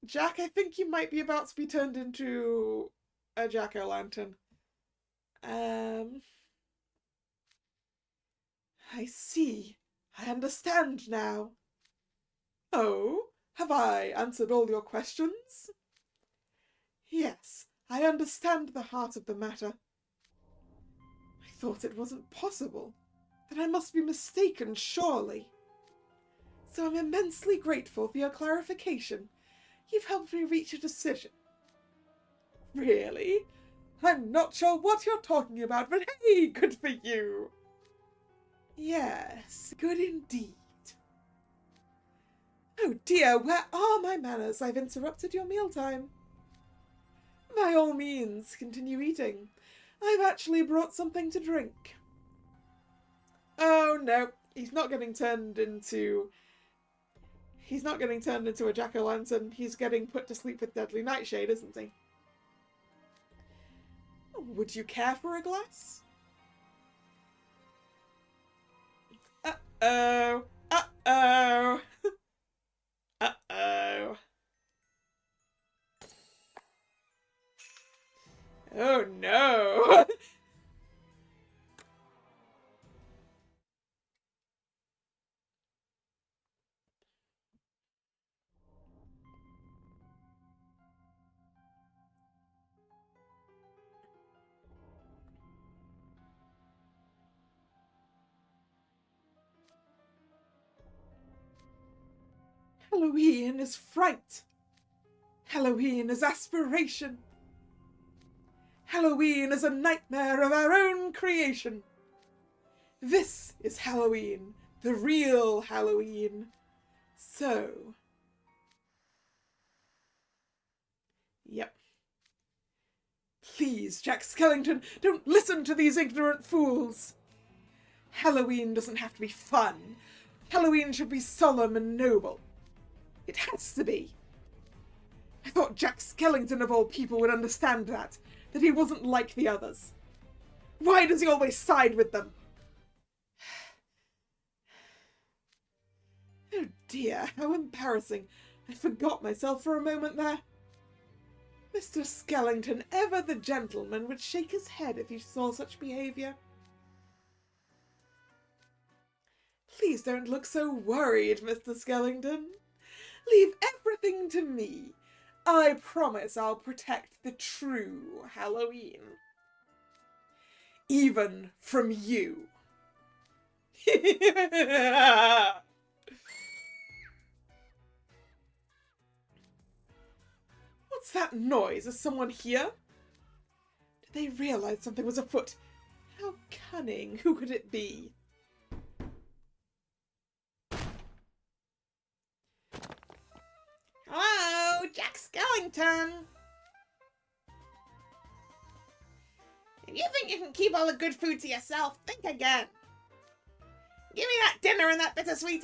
Jack, I think you might be about to be turned into a jack-o'-lantern. I see. I understand now. Oh, have I answered all your questions? Yes, I understand the heart of the matter. I thought it wasn't possible. That I must be mistaken, surely. So I'm immensely grateful for your clarification. You've helped me reach a decision. Really? I'm not sure what you're talking about, but hey, good for you. Yes, good indeed. Oh dear, where are my manners? I've interrupted your mealtime. By all means, continue eating. I've actually brought something to drink. Oh no, he's not getting turned into a jack-o'-lantern. He's getting put to sleep with Deadly Nightshade, isn't he? Would you care for a glass? Uh-oh. Uh-oh. Uh-oh. Oh no. Halloween is fright. Halloween is aspiration. Halloween is a nightmare of our own creation. This is Halloween, the real Halloween. So, Please, Jack Skellington, don't listen to these ignorant fools. Halloween doesn't have to be fun. Halloween should be solemn and noble. It has to be. I thought Jack Skellington of all people would understand that he wasn't like the others. Why does he always side with them? Oh dear, how embarrassing. I forgot myself for a moment there. Mr. Skellington, ever the gentleman, would shake his head if he saw such behaviour. Please don't look so worried, Mr. Skellington. Leave everything to me. I promise I'll protect the true Halloween. Even from you. What's that noise? Is someone here? Did they realize something was afoot? How cunning. Who could it be? Hello, Jack Skellington. If you think you can keep all the good food to yourself, think again. Give me that dinner and that bittersweet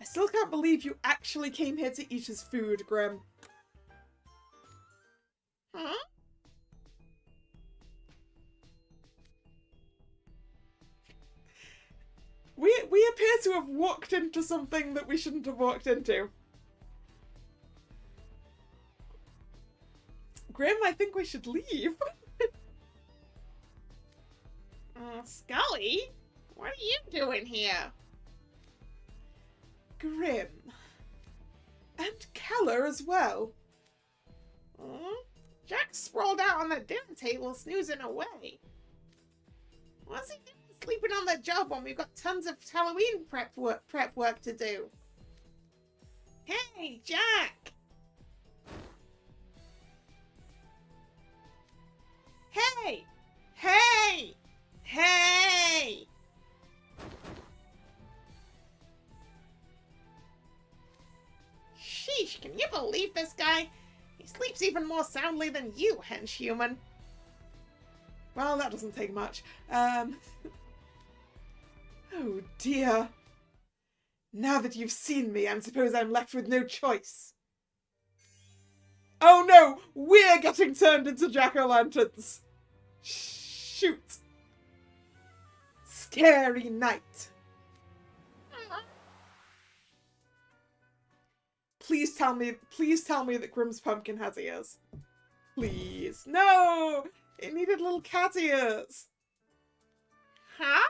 I still can't believe you actually came here to eat his food, Grim. Huh? We appear to have walked into something that we shouldn't have walked into. Grim, I think we should leave. Scully? What are you doing here? Grim. And Kalla as well. Jack sprawled out on the dinner table, snoozing away. What's he doing sleeping on the job when we've got tons of Halloween prep work to do? Hey, Jack! Hey! Hey! Hey! Sheesh, can you believe this guy? He sleeps even more soundly than you, hench human. Well, that doesn't take much. Oh dear. Now that you've seen me, I suppose I'm left with no choice. Oh no! We're getting turned into jack-o'-lanterns! Shoot! Scary night. Please tell me that Grim's pumpkin has ears. Please. No! It needed little cat ears. Huh?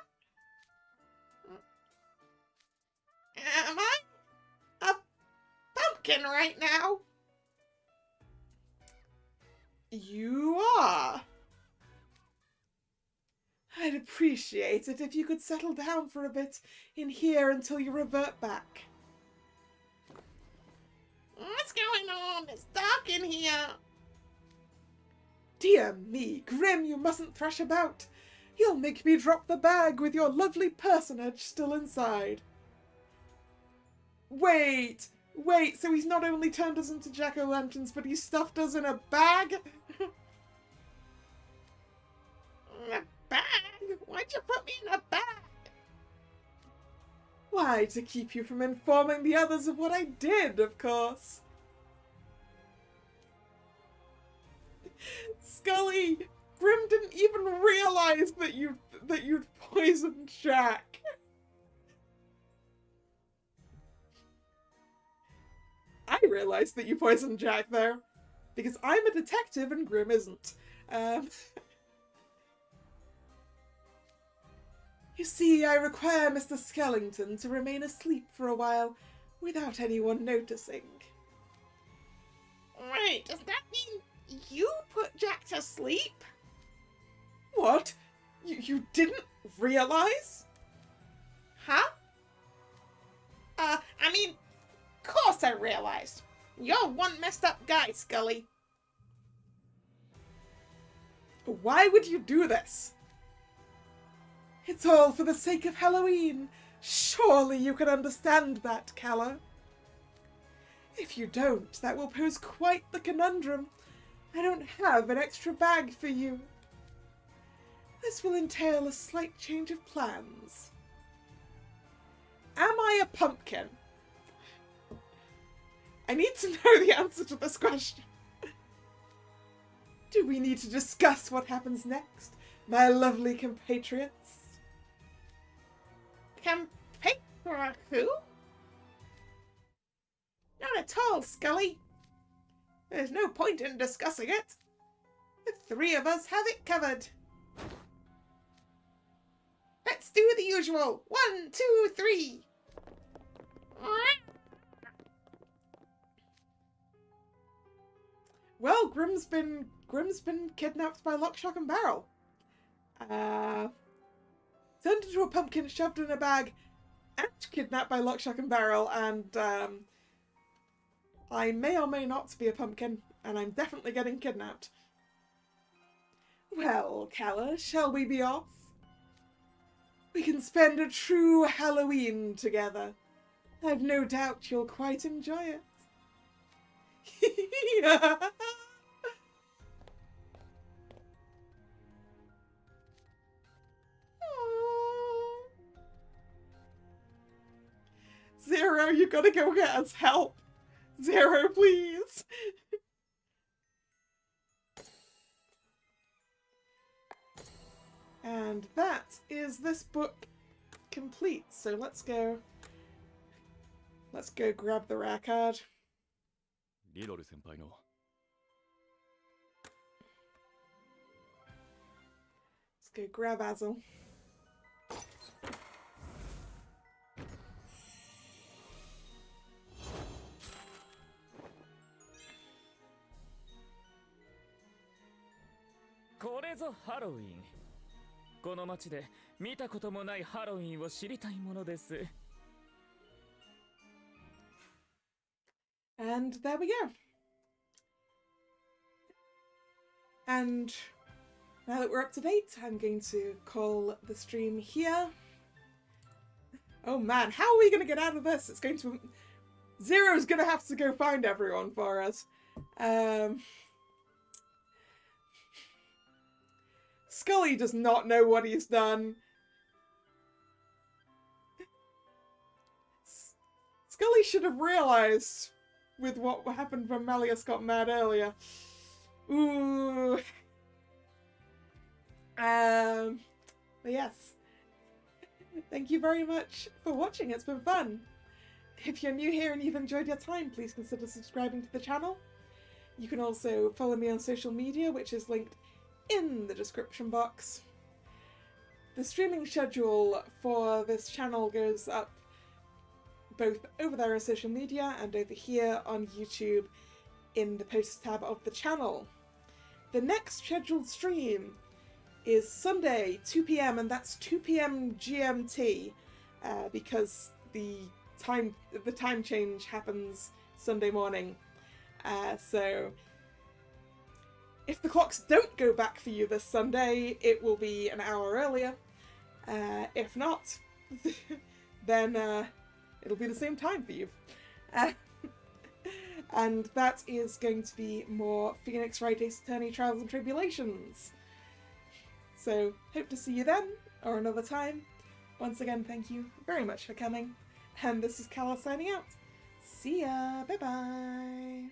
Am I a pumpkin right now? You are. I'd appreciate it if you could settle down for a bit in here until you revert back. What's going on? It's dark in here. Dear me, Grim, you mustn't thrash about. You'll make me drop the bag with your lovely personage still inside. Wait, so he's not only turned us into jack-o'-lanterns, but he stuffed us in a bag? A bag? Why'd you put me in a bag? Why, to keep you from informing the others of what I did, of course. Scully, Grim didn't even realize that you'd poisoned Jack. I realized that you poisoned Jack there, because I'm a detective and Grim isn't. You see, I require Mr. Skellington to remain asleep for a while without anyone noticing. Wait, does that mean you put Jack to sleep? What? You didn't realize? Huh? I mean, of course I realized. You're one messed up guy, Scully. Why would you do this? It's all for the sake of Halloween. Surely you can understand that, Kalla. If you don't, that will pose quite the conundrum. I don't have an extra bag for you. This will entail a slight change of plans. Am I a pumpkin? I need to know the answer to this question. Do we need to discuss what happens next, my lovely compatriots? Who? Not at all, Scully. There's no point in discussing it. The three of us have it covered. Let's do the usual. 1, 2, 3. Well, Grimm's been kidnapped by Lock, Shock and Barrel. Turned into a pumpkin, shoved in a bag, and kidnapped by Lock, Shock and Barrel, and I may or may not be a pumpkin, and I'm definitely getting kidnapped. Well, Kalla, shall we be off? We can spend a true Halloween together. I've no doubt you'll quite enjoy it. Zero, you gotta go get us help. Zero, please. And that is this book complete. So let's go grab the rare card. リロル先輩の Let's go grab Azel.これぞハロウィン。この街で見たこともないハロウィンを知りたいものです。 And there we go. And now that we're up to date, I'm going to call the stream here. Oh man, how are we going to get out of this? It's going to... Zero's going to have to go find everyone for us. Scully does not know what he's done. Scully should have realised with what happened when Malleus got mad earlier. Ooh. But yes. Thank you very much for watching. It's been fun. If you're new here and you've enjoyed your time, please consider subscribing to the channel. You can also follow me on social media, which is linked in the description box. The streaming schedule for this channel goes up both over there on social media and over here on YouTube in the posts tab of the channel. The next scheduled stream is Sunday, 2 PM, and that's 2 PM GMT, because the time change happens Sunday morning. So if the clocks don't go back for you this Sunday, it will be an hour earlier. If not, then it'll be the same time for you. And that is going to be more Phoenix Wright Ace Attorney Trials and Tribulations. So, hope to see you then, or another time. Once again, thank you very much for coming. And this is Kalla signing out. See ya! Bye-bye!